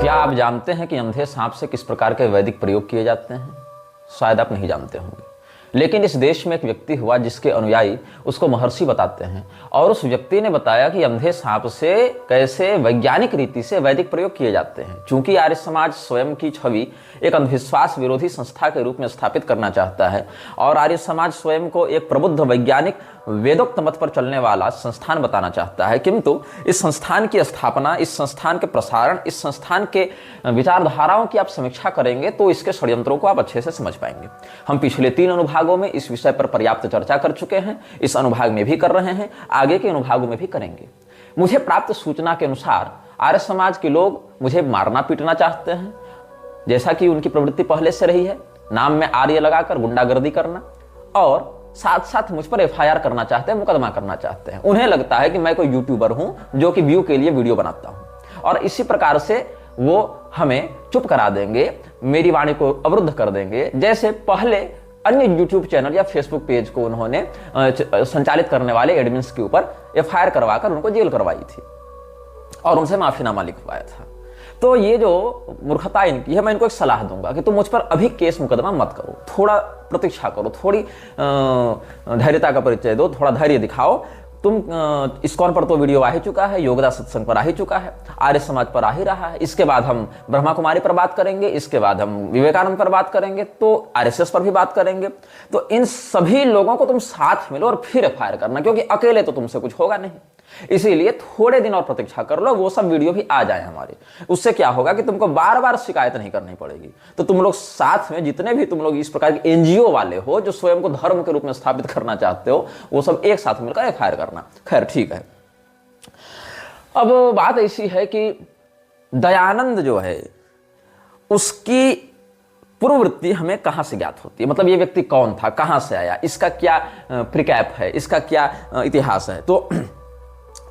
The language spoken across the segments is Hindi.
क्या आप जानते हैं कि अंधे सांप से किस प्रकार के वैदिक प्रयोग किए जाते हैं? शायद आप नहीं जानते होंगे, लेकिन इस देश में एक व्यक्ति हुआ जिसके अनुयायी उसको महर्षि बताते हैं, और उस व्यक्ति ने बताया कि अंधे सांप से कैसे वैज्ञानिक रीति से वैदिक प्रयोग किए जाते हैं। चूंकि आर्य समाज स्वयं की छवि एक अंधविश्वास विरोधी संस्था के रूप में स्थापित करना चाहता है और आर्य समाज स्वयं को एक प्रबुद्ध वैज्ञानिक वेदोक्त मत पर चलने वाला संस्थान बताना चाहता है, किंतु इस संस्थान की स्थापना, इस संस्थान के प्रसारण, इस संस्थान के विचारधाराओं की आप समीक्षा करेंगे तो इसके षड्यंत्रों को आप अच्छे से समझ पाएंगे। हम पिछले 3 अनुभागों में इस विषय पर पर्याप्त चर्चा कर चुके हैं, इस अनुभाग में भी कर रहे हैं, आगे के अनुभागों में भी करेंगे। मुझे प्राप्त सूचना के अनुसार आर्य समाज के लोग मुझे मारना पीटना चाहते हैं, जैसा कि उनकी प्रवृत्ति पहले से रही है, नाम में आर्य लगाकर गुंडागर्दी करना, और साथ साथ मुझ पर एफआईआर करना चाहते हैं, मुकदमा करना चाहते हैं। उन्हें लगता है कि मैं कोई यूट्यूबर हूं जो कि व्यू के लिए वीडियो बनाता हूं, और इसी प्रकार से वो हमें चुप करा देंगे, मेरी वाणी को अवरुद्ध कर देंगे, जैसे पहले अन्य यूट्यूब चैनल या फेसबुक पेज को उन्होंने संचालित करने वाले एडमिन्स के ऊपर एफआईआर करवाकर उनको जेल करवाई थी और उनसे माफीनामा लिखवाया था। तो ये जो मूर्खता इनकी है, मैं इनको एक सलाह दूंगा कि तुम मुझ पर अभी केस मुकदमा मत करो, थोड़ा प्रतीक्षा करो, थोड़ी धैर्यता का परिचय दो, थोड़ा धैर्य दिखाओ। तुम इस्कॉन पर तो वीडियो आ ही चुका है, योगदा सत्संग पर आ ही चुका है, आर्य समाज पर आ ही रहा है, इसके बाद हम ब्रह्मा कुमारी पर बात करेंगे, इसके बाद हम विवेकानंद पर बात करेंगे, तो आरएसएस पर भी बात करेंगे। तो इन सभी लोगों को तुम साथ मिलो और फिर एफआईआर करना, क्योंकि अकेले तो तुमसे कुछ होगा नहीं। इसीलिए थोड़े दिन और प्रतीक्षा कर लो, वो सब वीडियो भी आ जाए हमारे। उससे क्या होगा कि तुमको बार बार शिकायत नहीं करनी पड़ेगी। तो तुम लोग साथ में, जितने भी तुम लोग इस प्रकार के एनजीओ वाले हो जो स्वयं को धर्म के रूप में स्थापित करना चाहते हो, वो सब एक साथ मिलकर एफआईआर करना। खैर ठीक है। अब बात ऐसी है कि दयानंद जो है उसकी पूर्ववृत्ति हमें कहां से ज्ञात होती है, मतलब ये व्यक्ति कौन था, कहां से आया, इसका क्या प्रिकैप है, इसका क्या इतिहास है। तो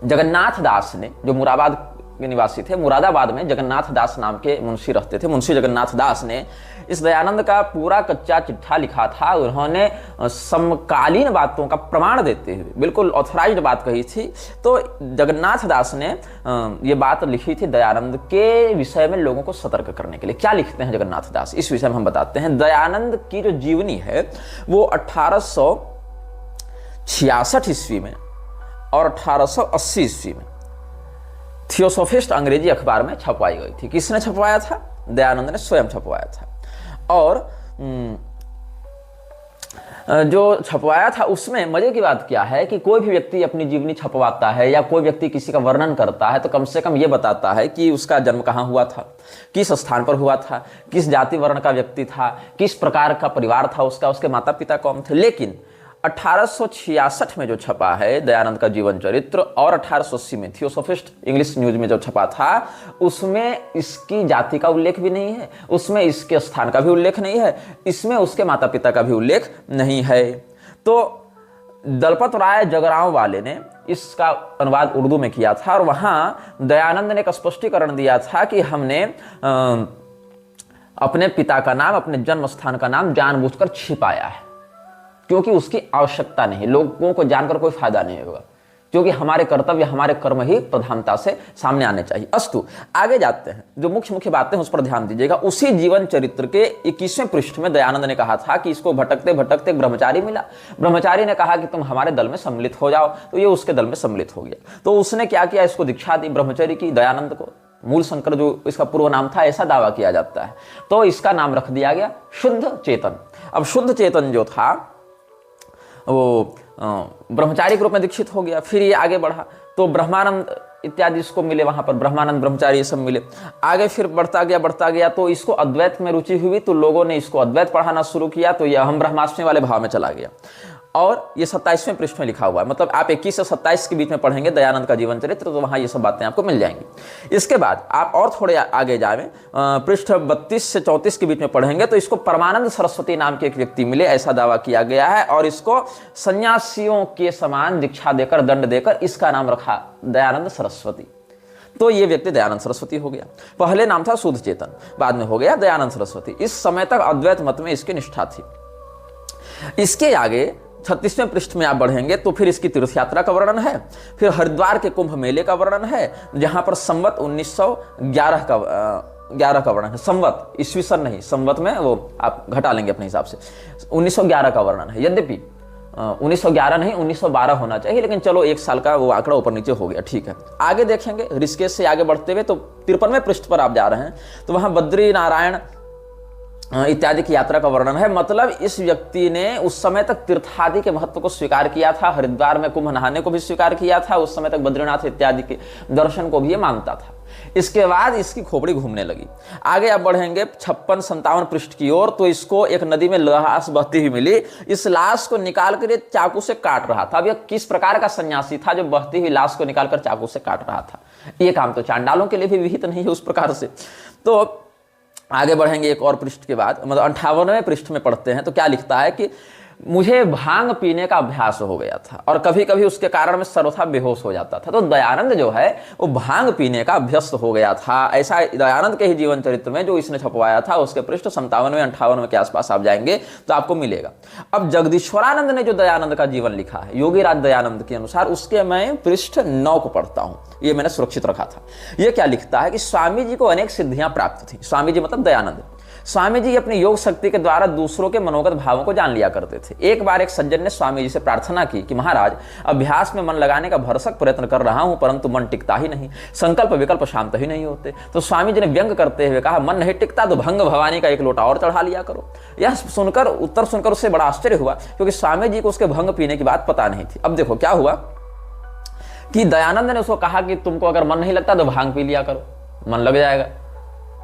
जगन्नाथ दास ने, जो मुरादाबाद के निवासी थे, मुरादाबाद में जगन्नाथ दास नाम के मुंशी रहते थे, मुंशी जगन्नाथ दास ने इस दयानंद का पूरा कच्चा चिट्ठा लिखा था। उन्होंने समकालीन बातों का प्रमाण देते हुए बिल्कुल ऑथराइज्ड बात कही थी। तो जगन्नाथ दास ने ये बात लिखी थी दयानंद के विषय में लोगों को सतर्क करने के लिए। क्या लिखते हैं जगन्नाथ दास, इस विषय में हम बताते हैं। दयानंद की जो जीवनी है वो 1866 ईस्वी में और 1880 ईस्वी में थियोसोफिस्ट अंग्रेजी अखबार में छपवाई गई थी। किसने छपवाया था? दयानंद ने स्वयं छपवाया था। और जो छपवाया था उसमें मजे की बात क्या है कि कोई भी व्यक्ति अपनी जीवनी छपवाता है या कोई व्यक्ति किसी का वर्णन करता है तो कम से कम ये बताता है कि उसका जन्म कहाँ हुआ था, किस स्थान पर हुआ था, किस जाति वर्ण का व्यक्ति था, किस प्रकार का परिवार था उसका, उसके माता पिता कौन थे। लेकिन 1866 में जो छपा है दयानंद का जीवन चरित्र और 1880 में थियोसोफिस्ट इंग्लिश न्यूज में जो छपा था उसमें इसकी जाति का उल्लेख भी नहीं है, उसमें इसके स्थान का भी उल्लेख नहीं है, इसमें उसके माता पिता का भी उल्लेख नहीं है। तो दलपत राय जगरांव वाले ने इसका अनुवाद उर्दू में किया था और वहां दयानंद ने एक स्पष्टीकरण दिया था कि हमने अपने पिता का नाम, अपने जन्म स्थान का नाम जानबूझकर छिपाया है क्योंकि उसकी आवश्यकता नहीं, लोगों को जानकर कोई फायदा नहीं होगा, क्योंकि हमारे कर्तव्य, हमारे कर्म ही प्रधानता से सामने आने चाहिए। अस्तु, आगे जाते हैं। जो मुख्य मुख्य बातें उस पर ध्यान दीजिएगा। उसी जीवन चरित्र के 21वें पृष्ठ में दयानंद ने कहा था कि इसको भटकते भटकते एक ब्रह्मचारी मिला। ब्रह्मचारी ने कहा कि तुम हमारे दल में सम्मिलित हो जाओ, तो ये उसके दल में सम्मिलित हो गया। तो उसने क्या किया, इसको दीक्षा दी ब्रह्मचारी की दयानंद को। मूल शंकर जो इसका पूर्व नाम था ऐसा दावा किया जाता है, तो इसका नाम रख दिया गया शुद्ध चेतन। अब शुद्ध चेतन जो था वो ब्रह्मचारी के रूप में दीक्षित हो गया। फिर ये आगे बढ़ा तो ब्रह्मानंद इत्यादि इसको मिले, वहां पर ब्रह्मानंद ब्रह्मचारी ये सब मिले। आगे फिर बढ़ता गया तो इसको अद्वैत में रुचि हुई, तो लोगों ने इसको अद्वैत पढ़ाना शुरू किया, तो यह हम ब्रह्मास्मि वाले भाव में चला गया। और ये 27वें पृष्ठ में लिखा हुआ है, मतलब आप 21 से 27 के बीच में पढ़ेंगे दयानंद का जीवन चरित्र, तो वहां ये सब बातें आपको मिल जाएंगी। इसके बाद आप और थोड़े आगे जाए, पृष्ठ 32 से 34 के बीच में पढ़ेंगे तो इसको परमानंद सरस्वती नाम के एक व्यक्ति मिले, ऐसा दावा किया गया है, और इसको सन्यासियों के समान दीक्षा देकर, दंड देकर इसका नाम रखा दयानंद सरस्वती। तो ये व्यक्ति दयानंद सरस्वती हो गया। पहले नाम था शुद्ध चेतन, बाद में हो गया दयानंद सरस्वती। इस समय तक अद्वैत मत में इसकी निष्ठा थी। इसके आगे 36वें पृष्ठ में आप बढ़ेंगे तो फिर इसकी तीर्थ यात्रा का वर्णन है, फिर हरिद्वार के कुंभ मेले का वर्णन है, जहां पर संवत 1911 का 1911 का वर्णन है। संवत, ईस्वी सन नहीं, संवत में वो आप घटा लेंगे अपने हिसाब से। 1911 का वर्णन है। यद्यपि 1911 नहीं 1912 होना चाहिए, लेकिन चलो 1 साल का वो आंकड़ा ऊपर नीचे हो गया, ठीक है। आगे देखेंगे ऋषिकेश से आगे बढ़ते हुए तो 53वें पृष्ठ पर आप जा रहे हैं, तो वहां बद्री नारायण इत्यादि की यात्रा का वर्णन है। मतलब इस व्यक्ति ने उस समय तक तीर्थादि के महत्व को स्वीकार किया था, हरिद्वार में कुंभ नहाने को भी स्वीकार किया था, उस समय तक बद्रीनाथ इत्यादि के दर्शन को भी ये मानता था। इसके बाद इसकी खोपड़ी घूमने लगी। आगे आप बढ़ेंगे 56-57 पृष्ठ की ओर, तो इसको एक नदी में लाश बहती हुई मिली। इस लाश को निकाल कर ये चाकू से काट रहा था। अब यह किस प्रकार का सन्यासी था जो बहती हुई लाश को निकालकर चाकू से काट रहा था? ये काम तो चांडालों के लिए भी विहित नहीं है उस प्रकार से। तो आगे बढ़ेंगे एक और पृष्ठ के बाद, मतलब 58वें पृष्ठ में पढ़ते हैं, तो क्या लिखता है कि मुझे भांग पीने का अभ्यास हो गया था और कभी कभी उसके कारण मैं सर्वथा बेहोश हो जाता था। तो दयानंद जो है वो भांग पीने का अभ्यस्त हो गया था। ऐसा दयानंद के ही जीवन चरित्र में जो इसने छपवाया था, उसके पृष्ठ 57-58 के आसपास आप जाएंगे तो आपको मिलेगा। अब जगदीश्वरानंद ने जो दयानंद का जीवन लिखा है योगीराज दयानंद के अनुसार, उसके मैं पृष्ठ 9 को पढ़ता हूं, ये मैंने सुरक्षित रखा था। ये क्या लिखता है कि स्वामी जी को अनेक सिद्धियां प्राप्त थी। स्वामी जी मतलब दयानंद। स्वामी जी अपनी योग शक्ति के द्वारा दूसरों के मनोगत भावों को जान लिया करते थे। एक बार एक सज्जन ने स्वामी जी से प्रार्थना की कि महाराज, अभ्यास में मन लगाने का भरसक प्रयत्न कर रहा हूं, परंतु मन टिकता ही नहीं, संकल्प विकल्प शांत ही नहीं होते। तो स्वामी जी ने व्यंग करते हुए कहा, मन नहीं टिकता तो भंग भवानी का 1 लोटा और चढ़ा लिया करो। यह सुनकर, उत्तर सुनकर उससे बड़ा आश्चर्य हुआ, क्योंकि स्वामी जी को उसके भंग पीने की बात पता नहीं थी। अब देखो क्या हुआ कि दयानंद ने उसको कहा कि तुमको अगर मन नहीं लगता तो भांग पी लिया करो, मन लग जाएगा।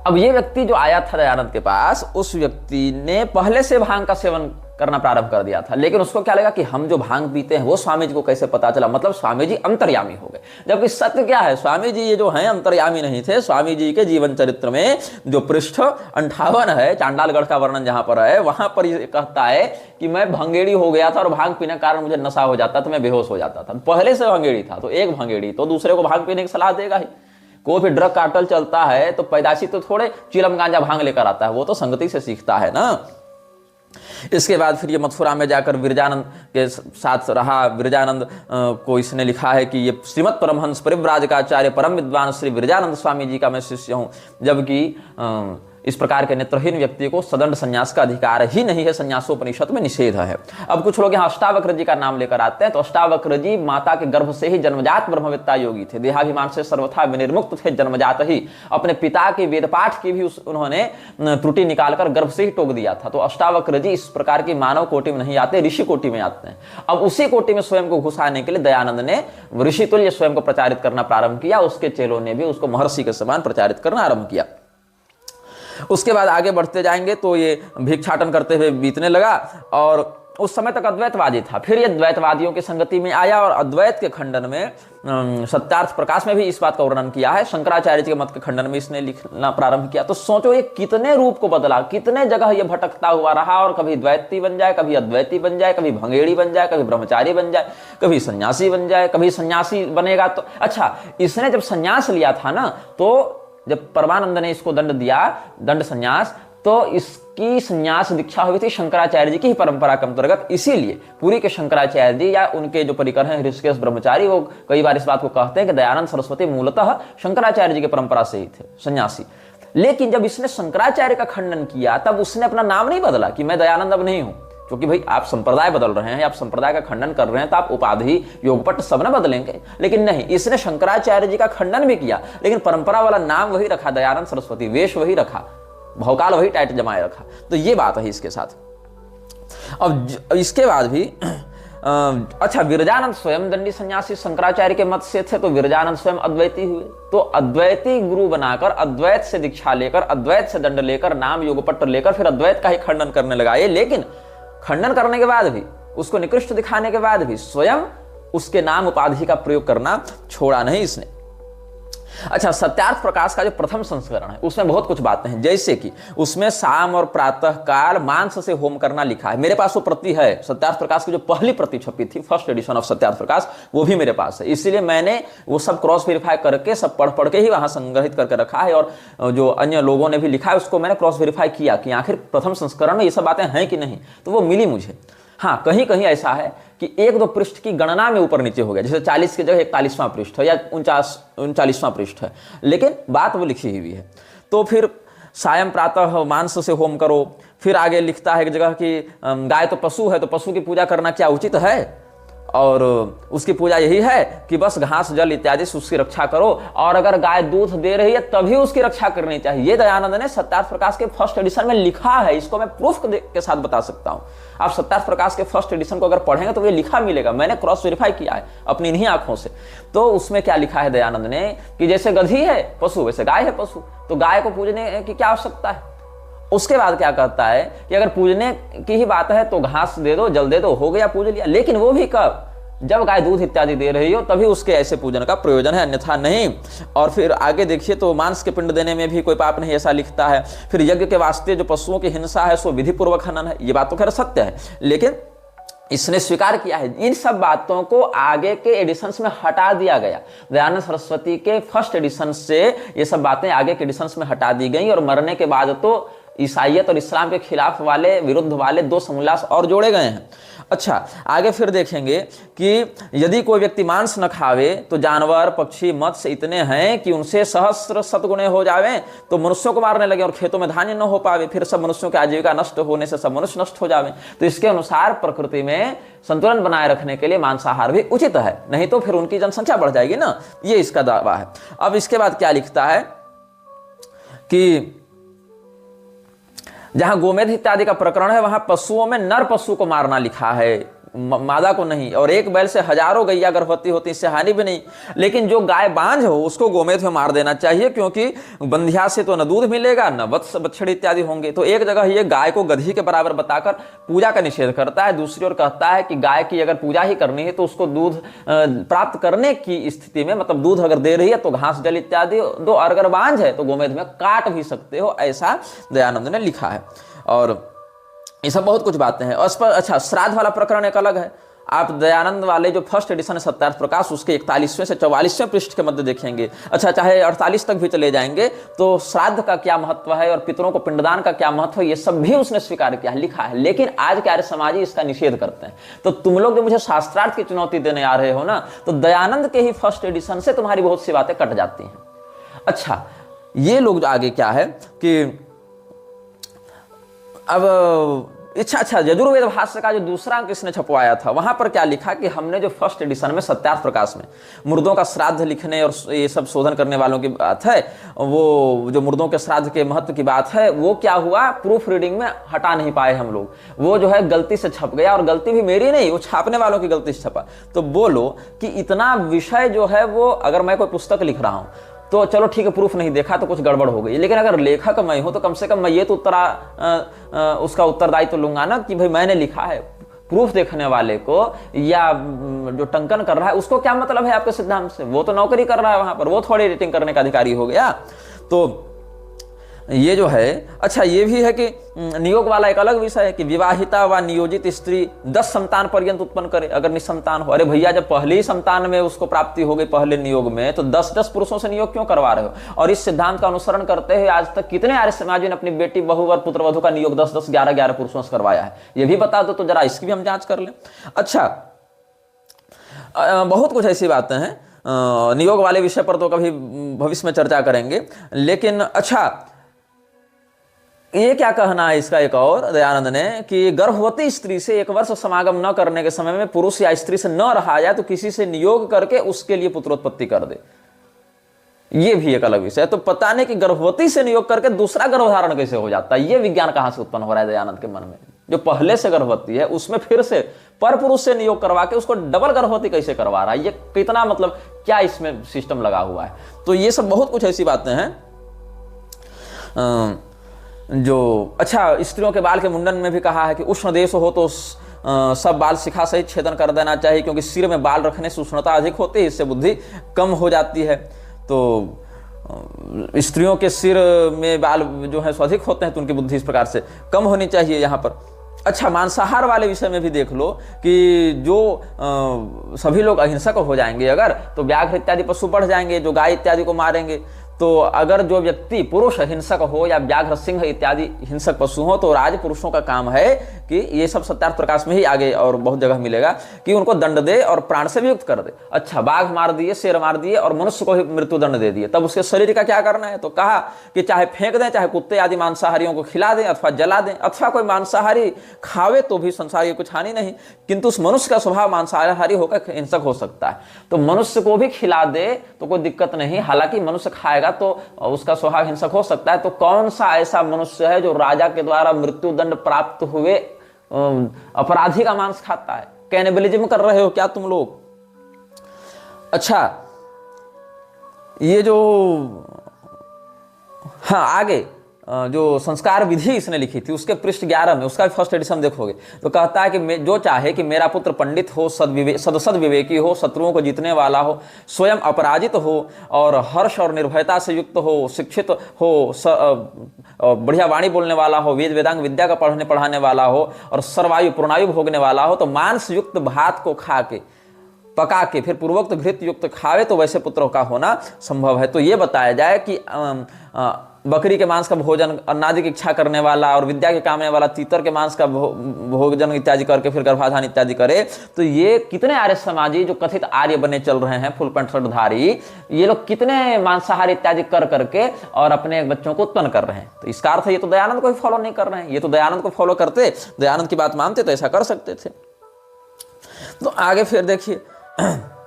अब ये व्यक्ति जो आया था दयानंद के पास, उस व्यक्ति ने पहले से भांग का सेवन करना प्रारंभ कर दिया था, लेकिन उसको क्या लगा कि हम जो भांग पीते हैं वो स्वामी जी को कैसे पता चला, मतलब स्वामी जी अंतर्यामी हो गए। जबकि सत्य क्या है, स्वामी जी ये जो हैं अंतर्यामी नहीं थे। स्वामी जी के जीवन चरित्र में जो पृष्ठ 58 है, चांडालगढ़ का वर्णन जहां पर है, वहां पर ये कहता है कि मैं भंगेड़ी हो गया था और भांग पीने के कारण मुझे नशा हो जाता था, मैं बेहोश हो जाता था। पहले से भंगेड़ी था, तो एक भंगेड़ी तो दूसरे को भांग पीने की सलाह देगा ही। कोई भी ड्रग कार्टल चलता है तो पैदाशी तो थोड़े चिलम गांजा भांग लेकर आता है, वो तो संगति से सीखता है ना। इसके बाद फिर ये मथुरा में जाकर विरजानंद के साथ रहा। विरजानंद को इसने लिखा है कि ये श्रीमद परमहंस परिव्राजकाचार्य परम विद्वान श्री विरजानंद स्वामी जी का मैं शिष्य हूँ। जबकि इस प्रकार के नेत्रहीन व्यक्ति को सदंड संन्यास का अधिकार ही नहीं है, संन्यासोपनिषद में निषेध है। अब कुछ लोग यहाँ अष्टावक्र जी का नाम लेकर आते हैं, तो अष्टावक्र जी माता के गर्भ से ही जन्मजात ब्रह्मवेत्ता योगी थे, देहाभिमान से सर्वथा विनिर्मुक्त थे जन्मजात ही। अपने पिता के वेद पाठ की भी उन्होंने त्रुटि निकालकर गर्भ से ही टोक दिया था। तो अष्टावक्र जी इस प्रकार की मानव कोटि में नहीं आते, ऋषि कोटि में आते हैं। अब उसी कोटि में स्वयं को घुसाने के लिए दयानंद ने ऋषि तुल्य स्वयं को प्रचारित करना प्रारंभ किया। उसके चेलों ने भी उसको महर्षि के समान प्रचारित करना आरंभ किया। उसके बाद आगे बढ़ते जाएंगे तो ये भिक्षाटन करते हुए बीतने लगा और उस समय तक अद्वैतवादी था। फिर ये द्वैतवादियों की संगति में आया और अद्वैत के खंडन में सत्यार्थ प्रकाश में भी इस बात का वर्णन किया है। शंकराचार्य जी के मत के खंडन में इसने लिखना प्रारंभ किया। तो सोचो ये कितने रूप को बदला, कितने जगह ये भटकता हुआ रहा और कभी द्वैती बन जाए, कभी अद्वैती बन जाए, कभी भंगेड़ी बन जाए, कभी ब्रह्मचारी बन जाए, कभी सन्यासी बन जाए, कभी सन्यासी बनेगा। तो अच्छा, इसने जब सन्यास लिया था ना, तो जब परमानंद ने इसको दंड दिया, दंड संन्यास, तो इसकी संन्यास दीक्षा हुई थी शंकराचार्य जी की ही परंपरा के अंतर्गत। इसीलिए पूरी के शंकराचार्य जी या उनके जो परिकर हैं ऋषिकेश ब्रह्मचारी, वो कई बार इस बात को कहते हैं कि दयानंद सरस्वती मूलतः शंकराचार्य जी की परंपरा से ही थे सन्यासी। लेकिन जब इसने शंकराचार्य का खंडन किया, तब उसने अपना नाम नहीं बदला कि मैं दयानंद अब नहीं हूं, क्योंकि भाई आप संप्रदाय बदल रहे हैं, आप संप्रदाय का खंडन कर रहे हैं, तो आप उपाधि योगपट सब न बदलेंगे। लेकिन नहीं, इसने शंकराचार्य जी का खंडन भी किया, लेकिन परंपरा वाला नाम वही रखा, दयानंद सरस्वती, वेश वही रखा, भवकाल वही टाइट जमाए रखा। तो ये बात है इसके साथ। अब इसके बाद भी अच्छा, विरजानंद स्वयं दंडी सन्यासी शंकराचार्य के मत से थे, तो विरजानंद स्वयं अद्वैती हुए। तो अद्वैती गुरु बनाकर अद्वैत से दीक्षा लेकर, अद्वैत से दंड लेकर, नाम योगपट लेकर फिर अद्वैत का ही खंडन करने लगा ये। लेकिन खंडन करने के बाद भी, उसको निकृष्ट दिखाने के बाद भी स्वयं उसके नाम उपाधि का प्रयोग करना छोड़ा नहीं इसने। अच्छा, सत्यार्थ प्रकाश का जो प्रथम संस्करण है उसमें बहुत कुछ बातें हैं, जैसे कि उसमें शाम और प्रातः काल मांस से होम करना लिखा है। मेरे पास वो प्रति है, सत्यार्थ प्रकाश की जो पहली प्रति छपी थी, first edition of Satyarth Prakash, वो भी मेरे पास है। इसीलिए मैंने वो सब क्रॉस वेरीफाई करके, सब पढ़ पढ़ के ही वहां संग्रहित करके रखा है। और जो अन्य लोगों ने भी लिखा है उसको मैंने क्रॉस वेरीफाई किया कि आखिर प्रथम संस्करण में ये सब बातें हैं कि नहीं, तो वो मिली मुझे। हाँ, कहीं कहीं ऐसा है कि 1-2 पृष्ठ की गणना में ऊपर नीचे हो गया, जैसे 40 की जगह 41वां पृष्ठ है या 39वां पृष्ठ है, लेकिन बात वो लिखी हुई है। तो फिर सायं प्रातः मांस से होम करो। फिर आगे लिखता है एक जगह कि गाय तो पशु है, तो पशु की पूजा करना क्या उचित है? और उसकी पूजा यही है कि बस घास जल इत्यादि से उसकी रक्षा करो, और अगर गाय दूध दे रही है तभी उसकी रक्षा करनी चाहिए। ये दयानंद ने सत्यार्थ प्रकाश के फर्स्ट एडिशन में लिखा है, इसको मैं प्रूफ के साथ बता सकता हूं। आप सत्यार्थ प्रकाश के फर्स्ट एडिशन को अगर पढ़ेंगे तो ये लिखा मिलेगा, मैंने क्रॉस वेरीफाई किया है अपनी इन्हीं आंखों से। तो उसमें क्या लिखा है दयानंद ने कि जैसे गधी है पशु वैसे गाय है पशु, तो गाय को पूजने की क्या आवश्यकता है। उसके बाद क्या कहता है कि अगर पूजने की ही बात है तो घास दे दो, जल दे दो, हो गया पूज लिया। लेकिन वो भी कब? जब गाय दूध इत्यादि दे रही हो तभी उसके ऐसे पूजन का प्रयोजन है, अन्यथा नहीं। और फिर आगे देखिए तो मांस के पिंड देने में भी कोई पाप नहीं, ऐसा लिखता है। फिर यज्ञ के वास्ते जो पशुओं की हिंसा है सो विधि पूर्वक हनन है। ये बात तो खैर सत्य है, लेकिन इसने स्वीकार किया है। इन सब बातों को आगे के एडिशंस में हटा दिया गया। दयानंद सरस्वती के फर्स्ट एडिशन से ये सब बातें आगे के एडिशंस में हटा दी गई, और मरने के बाद तो ईसाइयत और इस्लाम के खिलाफ वाले, विरुद्ध वाले 2 समोल्लास और जोड़े गए हैं। अच्छा, आगे फिर देखेंगे कि यदि कोई व्यक्ति मांस न खावे तो जानवर, पक्षी, मत्स्य इतने हैं कि उनसे सहस्र सतगुणे हो जावे, तो मनुष्यों को मारने लगे और खेतों में धान्य न हो पावे, फिर सब मनुष्यों की आजीविका नष्ट होने से सब मनुष्य नष्ट हो जावे। तो इसके अनुसार प्रकृति में संतुलन बनाए रखने के लिए मांसाहार भी उचित है, नहीं तो फिर उनकी जनसंख्या बढ़ जाएगी ना। ये इसका दावा है। अब इसके बाद क्या लिखता है कि जहां गोमेध इत्यादि का प्रकरण है वहां पशुओं में नर पशु को मारना लिखा है, मादा को नहीं। और एक बैल से हजारों गैया गर्भवती होती, इससे हानि भी नहीं। लेकिन जो गाय बांझ हो उसको गोमेध में मार देना चाहिए, क्योंकि बंधिया से तो न दूध मिलेगा न वत्स बछड़े इत्यादि होंगे। तो एक जगह ये गाय को गधी के बराबर बताकर पूजा का निषेध करता है, दूसरी ओर कहता है कि गाय की अगर पूजा ही करनी है तो उसको दूध प्राप्त करने की स्थिति में, मतलब दूध अगर दे रही है तो घास जल इत्यादि दो, और अगर बांझ है तो गोमेध में काट भी सकते हो, ऐसा दयानंद ने लिखा है। और ये सब बहुत कुछ बातें हैं। और अच्छा, श्राद्ध वाला प्रकरण एक अलग है। आप दयानंद वाले जो फर्स्ट एडिशन है सत्यार्थ प्रकाश, उसके 41वें से 44वें पृष्ठ के मध्य देखेंगे। अच्छा, चाहे 48 तक भी चले जाएंगे तो श्राद्ध का क्या महत्व है और पितरों को पिंडदान का क्या महत्व है, ये सब भी उसने स्वीकार किया है, लिखा है। लेकिन आज के आर्य समाजी इसका निषेध करते हैं। तो तुम लोग जो मुझे शास्त्रार्थ की चुनौती देने आ रहे हो ना, तो दयानंद के ही फर्स्ट एडिशन से तुम्हारी बहुत सी बातें कट जाती हैं। अच्छा, ये लोग आगे क्या है कि अब अच्छा, यजुर्वेद भाष्य का जो दूसरा अंक इसने छपवाया था, वहां पर क्या लिखा कि हमने जो फर्स्ट एडिशन में सत्यार्थ प्रकाश में मुर्दों का श्राद्ध लिखने और ये सब शोधन करने वालों की बात है, वो जो मुर्दों के श्राद्ध के महत्व की बात है, वो क्या हुआ, प्रूफ रीडिंग में हटा नहीं पाए हम लोग। वो जो है गलती से छप गया, और गलती भी मेरी नहीं, वो छापने वालों की गलती से छपा। तो बोलो कि इतना विषय जो है वो, अगर मैं कोई पुस्तक लिख रहा हूं तो चलो ठीक है, प्रूफ नहीं देखा तो कुछ गड़बड़ हो गई, लेकिन अगर लेखक मैं हूं तो कम से कम मैं ये तो उसका उत्तरदायित्व तो लूंगा ना कि भाई मैंने लिखा है। प्रूफ देखने वाले को या जो टंकन कर रहा है उसको क्या मतलब है आपके सिद्धांत से? वो तो नौकरी कर रहा है वहां पर, वो थोड़ी एडिटिंग करने का अधिकारी हो गया। तो ये जो है, अच्छा ये भी है कि नियोग वाला एक अलग विषय है कि विवाहिता व नियोजित स्त्री 10 संतान पर्यंत उत्पन्न करे अगर निसंतान हो। अरे भैया, जब पहले ही संतान में उसको प्राप्ति हो गई पहले नियोग में, तो 10-10 पुरुषों से नियोग क्यों करवा रहे हो? और इस सिद्धांत का अनुसरण करते हुए आज तक कितने आर्य समाजी ने अपनी बेटी, बहू और पुत्रवधु का नियोग 10-10, 11-11 पुरुषों से करवाया है? ये भी बता दो तो जरा, इसकी भी हम जांच कर लें। अच्छा, बहुत कुछ ऐसी बातें हैं, नियोग वाले विषय पर तो कभी भविष्य में चर्चा करेंगे। लेकिन अच्छा, ये क्या कहना है इसका एक और दयानंद ने कि गर्भवती स्त्री से 1 वर्ष समागम न करने के समय में पुरुष या स्त्री से न रहा जाए तो किसी से नियोग करके उसके लिए पुत्रोत्पत्ति कर दे। ये भी एक अलग विषय है। तो पता नहीं कि गर्भवती से नियोग करके दूसरा गर्भधारण कैसे हो जाता है, ये विज्ञान कहां से उत्पन्न हो रहा है दयानंद के मन में? जो पहले से गर्भवती है उसमें फिर से पर पुरुष से नियोग करवा के उसको डबल गर्भवती कैसे करवा रहा है? ये कितना, मतलब क्या इसमें सिस्टम लगा हुआ है? तो ये सब बहुत कुछ ऐसी बातें हैं जो, अच्छा, स्त्रियों के बाल के मुंडन में भी कहा है कि उष्ण देश हो तो सब बाल शिखा सहित छेदन कर देना चाहिए, क्योंकि सिर में बाल रखने से उष्णता अधिक होती है, इससे बुद्धि कम हो जाती है। तो स्त्रियों के सिर में बाल जो है अधिक होते हैं तो उनकी बुद्धि इस प्रकार से कम होनी चाहिए यहाँ पर। अच्छा, मांसाहार वाले विषय में भी देख लो कि जो सभी लोग अहिंसक हो जाएंगे अगर, तो व्याघ्र इत्यादि पशु बढ़ जाएंगे जो गाय इत्यादि को मारेंगे। तो अगर जो व्यक्ति पुरुष हिंसक हो या व्याघ्र सिंह इत्यादि हिंसक पशु हो तो राज पुरुषों का काम है कि ये सब सत्यार्थ प्रकाश में ही आगे और बहुत जगह मिलेगा कि उनको दंड दे और प्राण से वियुक्त कर दे। अच्छा, बाघ मार दिए, शेर मार दिए और मनुष्य को ही मृत्यु दंड दे दिए, तब उसके शरीर का क्या करना है? तो कहा कि चाहे फेंक दें, चाहे कुत्ते आदि मांसाहारियों को खिला दें अथवा जला दें, अथवा कोई मांसाहारी खावे तो भी संसार की कुछ हानि नहीं, किंतु उस मनुष्य का स्वभाव मांसाहारी होकर हिंसक हो सकता है, तो मनुष्य को भी खिला दे तो कोई दिक्कत नहीं। हालांकि मनुष्य खाएगा तो उसका स्वभाव हिंसक हो सकता है। तो कौन सा ऐसा मनुष्य है जो राजा के द्वारा मृत्यु दंड प्राप्त हुए अपराधी का मांस खाता है? कैनिबलिज्म कर रहे हो क्या तुम लोग? अच्छा, ये जो हाँ आगे जो संस्कार विधि इसने लिखी थी उसके पृष्ठ 11 में, उसका फर्स्ट एडिशन देखोगे तो कहता है कि जो चाहे कि मेरा पुत्र पंडित हो, सद विवेकी हो, शत्रुओं को जीतने वाला हो, स्वयं अपराजित हो और हर्ष और निर्भयता से युक्त हो, शिक्षित हो, बढ़िया वाणी बोलने वाला हो, वेद वेदांग विद्या का पढ़ाने वाला हो और सर्वायु पूर्णायु भोगने वाला हो, तो मांस युक्त भात को खा के पका के फिर पूर्वोक्त घृत युक्त खावे तो वैसे पुत्रों का होना संभव है। तो ये बताया जाए कि बकरी के मांस का भोजन, अन्नादि की इच्छा करने वाला और विद्या के कामने वाला तीतर के मांस का भोजन इत्यादि करके फिर गर्भाधान इत्यादि करे, तो ये कितने आर्य समाजी जो कथित आर्य बने चल रहे हैं, फुल पैंट शर्टधारी, ये लोग कितने मांसाहार इत्यादि कर करके और अपने बच्चों को उत्पन्न कर रहे हैं। तो इसका अर्थ ये तो दयानंद को ही फॉलो नहीं कर रहे हैं। ये तो दयानंद को फॉलो करते, दयानंद की बात मानते तो ऐसा कर सकते थे। तो आगे फिर देखिए,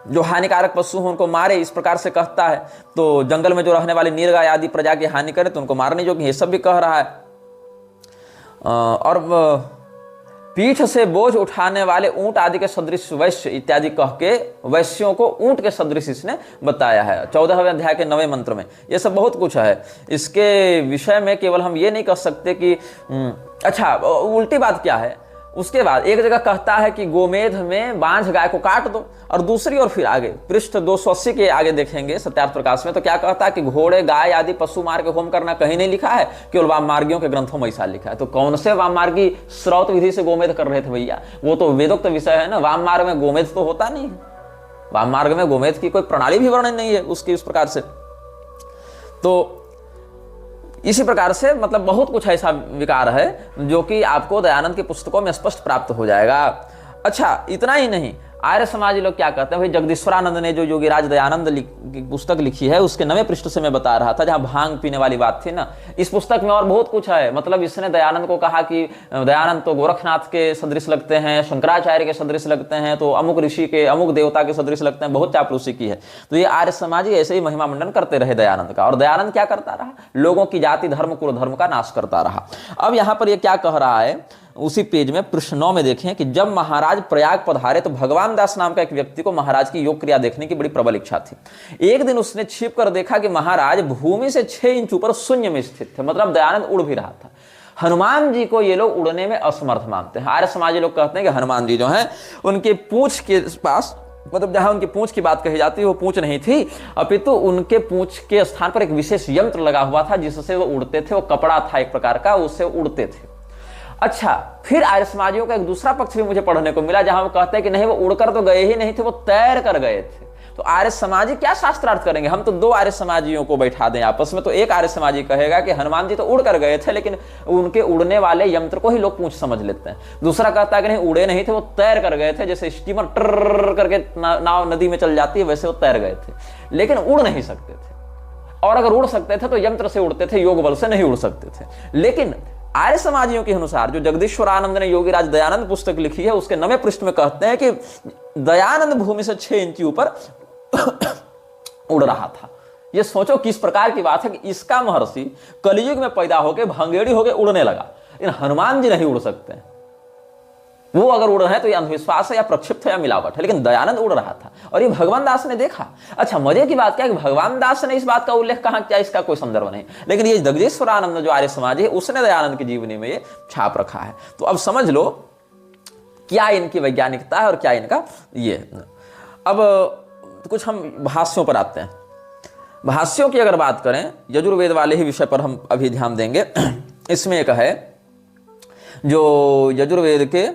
जो हानिकारक पशु हो उनको मारे, इस प्रकार से कहता है। तो जंगल में जो रहने वाले नीलगाय आदि प्रजा की हानि करे तो उनको मारने योग्य, ये सब भी कह रहा है। और पीठ से बोझ उठाने वाले ऊंट आदि के सदृश वैश्य इत्यादि कह के वैश्यों को ऊंट के सदृश इसने बताया है 14वें अध्याय के 9वें मंत्र में। ये सब बहुत कुछ है इसके विषय में। केवल हम ये नहीं कह सकते कि अच्छा, उल्टी बात क्या है। उसके बाद एक जगह कहता है कि गोमेध में बांझ गाय को काट दो, और दूसरी ओर फिर आगे पृष्ठ 280 के आगे देखेंगे सत्यार्थ प्रकाश में, तो क्या कहता है कि घोड़े गाय आदि पशु मार के होम करना कहीं नहीं लिखा है, केवल वाममार्गियों के ग्रंथों में ऐसा लिखा है। तो कौन से वाममार्गी श्रौत विधि से गोमेध कर रहे थे भैया? वो तो वेदोक्त विषय है ना। वाम मार्ग में गोमेध तो होता नहीं है, वाम मार्ग में गोमेध की कोई प्रणाली भी वर्णन नहीं है उसकी इस प्रकार से। तो इसी प्रकार से मतलब बहुत कुछ ऐसा विकार है जो कि आपको दयानंद की पुस्तकों में स्पष्ट प्राप्त हो जाएगा। अच्छा, इतना ही नहीं, आर्य समाजी लोग क्या कहते हैं भाई, जगदीश्वरानंद ने जो योगीराज दयानंद की पुस्तक लिखी है उसके 9वें पृष्ठ से मैं बता रहा था, जहां भांग पीने वाली बात थी ना, इस पुस्तक में और बहुत कुछ है। मतलब इसने दयानंद को कहा कि दयानंद तो गोरखनाथ के सदृश लगते हैं, शंकराचार्य के सदृश लगते हैं, तो अमुक ऋषि के, अमुक देवता के सदृश लगते हैं, बहुत चापलूसी की है। तो ये आर्य समाजी ऐसे ही महिमा मंडन करते रहे दयानंद का, और दयानंद क्या करता रहा? लोगों की जाति धर्म कुल धर्म का नाश करता रहा। अब यहां पर ये क्या कह रहा है, उसी पेज में पृष्ठ 9 में देखें कि जब महाराज प्रयाग पधारे तो भगवान दास नाम का एक व्यक्ति को महाराज की योग क्रिया देखने की बड़ी प्रबल इच्छा थी। एक दिन उसने छिप कर देखा कि महाराज भूमि से 6 इंच ऊपर शून्य में स्थित थे। मतलब दयानंद उड़ भी रहा था। हनुमान जी को ये लोग उड़ने में असमर्थ मानते हैं। आर्य समाजी लोग कहते हैं कि हनुमान जी जो हैं उनके पूंछ के पास, मतलब जहां उनकी पूंछ की बात कही जाती है वो पूंछ नहीं थी, अपितु उनके पूंछ के स्थान पर एक विशेष यंत्र लगा हुआ था जिससे वो उड़ते थे। वो कपड़ा था एक प्रकार का, उससे उड़ते थे। अच्छा, फिर आर्य समाजियों का एक दूसरा पक्ष भी मुझे पढ़ने को मिला जहां वो कहते हैं कि नहीं, वो उड़कर तो गए ही नहीं थे, वो तैर कर गए थे। तो आर्य समाजी क्या शास्त्रार्थ करेंगे? हम तो दो आर्य समाजियों को बैठा दें आपस में, तो एक आर्य समाजी कहेगा कि हनुमान जी तो उड़ कर गए थे, लेकिन उनके उड़ने वाले यंत्र को ही लोग पूंछ समझ लेते हैं। दूसरा कहता है कि नहीं, उड़े नहीं थे, वो तैर कर गए थे, जैसे स्टीमर ट्र करके नाव नदी में चल जाती है वैसे वो तैर गए थे, लेकिन उड़ नहीं सकते थे। और अगर उड़ सकते थे तो यंत्र से उड़ते थे, योग बल से नहीं उड़ सकते थे। लेकिन आर्य समाजियों के अनुसार जो जगदीश्वरानंद ने योगीराज दयानंद पुस्तक लिखी है उसके 9वें पृष्ठ में कहते हैं कि दयानंद भूमि से 6 इंच ऊपर उड़ रहा था। ये सोचो किस प्रकार की बात है कि इसका महर्षि कलयुग में पैदा होकर भंगेड़ी होकर उड़ने लगा, लेकिन हनुमान जी नहीं उड़ सकते हैं। वो अगर उड़ रहे हैं तो ये अंधविश्वास है या प्रक्षिप्त है या मिलावट है, लेकिन दयानंद उड़ रहा था और ये भगवान दास ने देखा। अच्छा, मजे की बात क्या है कि भगवान दास ने इस बात का उल्लेख कहां किया, इसका कोई संदर्भ नहीं, लेकिन ये जगदीश्वरानंद जो आर्य समाज है उसने दयानंद की जीवनी में ये छाप रखा है। तो अब समझ लो क्या इनकी वैज्ञानिकता है और क्या इनका ये। अब कुछ हम भाष्यों पर आते हैं। भाष्यों की अगर बात करें, यजुर्वेद वाले ही विषय पर हम अभी ध्यान देंगे। इसमें एक है जो यजुर्वेद के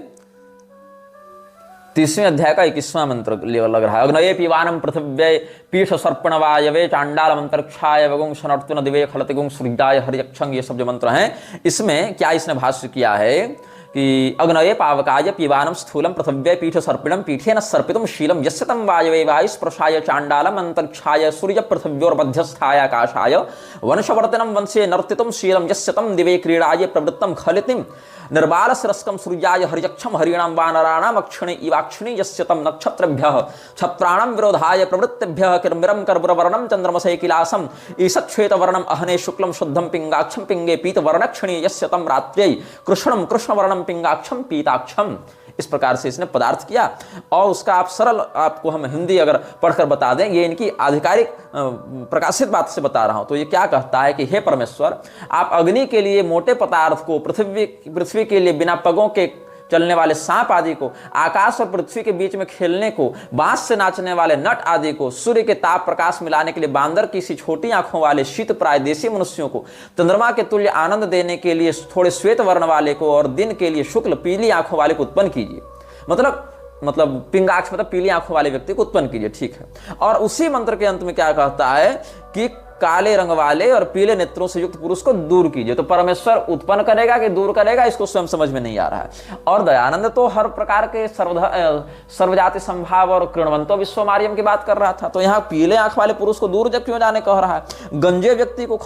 30वें अध्याय का 21वां मंत्र लग रहा है। अग्नये पीवानम पृथिव्यै पीठ सर्पण वायवे चांडाल मंत्रक्षाय वगुं शनर्तुन दिवे खलतिगुं सूर्याय हरियक्षं, ये सब जो मंत्र हैं इसमें क्या इसने भाष्य किया है कि अग्नये पावकाय पीवानम स्थूलम पृथिव्यै पीठ सर्पिणम पीठेन सर्पितुम शीलम यस्य तम वायवे वायुस्पर्शाय चांडालम अंतरिक्षाय सूर्य पृथिव्योर्मध्यस्थाय आकाशाय वंशवर्तनम वंशे नर्तितुम शीलम यस्य तम दिवे क्रीडाय प्रवृत्तम खलितिम निर्बाल सरस्कम सूर्याय हरियक्षम हरिणाम वानराणाम अक्षिणी इवाक्षिणी यस्य तम नक्षत्रेभ्यः छत्राणाम विरोधाय प्रवृत्तेभ्यः किर्मिरम कर्पूरवर्णम चंद्रमसे किलासम ईषच्छ्वेतवर्णम अहने शुक्लम शुद्धम पिंगाक्षम पिंगे पीतवर्णक्षिणी यस्य तम रात्र्यै कृष्णम कृष्णवर्णम पिंगाक्षम पीताक्षम। इस प्रकार से इसने पदार्थ किया और उसका आप सरल, आपको हम हिंदी अगर पढ़कर बता दें, ये इनकी आधिकारिक प्रकाशित बात से बता रहा हूं। तो ये क्या कहता है कि हे परमेश्वर, आप अग्नि के लिए मोटे पदार्थ को, पृथ्वी के लिए बिना पगों के चलने वाले सांप आदि को, आकाश और पृथ्वी के बीच में खेलने को, बांस से नाचने वाले नट आदि को, सूर्य के ताप प्रकाश मिलाने के लिए बांदर की सी छोटी आंखों वाले शीत प्राय देशी मनुष्यों को, चंद्रमा के तुल्य आनंद देने के लिए थोड़े श्वेत वर्ण वाले को और दिन के लिए शुक्ल पीली आंखों वाले को उत्पन्न कीजिए। मतलब पिंगाक्ष मतलब पीली आंखों वाले व्यक्ति को उत्पन्न कीजिए, ठीक है। और उसी मंत्र के अंत में क्या कहता है कि काले रंग वाले और पीले नेत्रों से युक्त पुरुष को दूर कीजिए। तो परमेश्वर उत्पन्न करेगा कि दूर करेगा, इसको स्वयं समझ में नहीं आ रहा है। और दयानंद तो हर प्रकार के सर्वजाति संभाव और कृणवंतो विश्वमार्यम की बात कर रहा था। तो यहाँ पीले आंख वाले पुरुष को दूर जब क्यों जाने कह रहा है। गंजे व्यक्ति को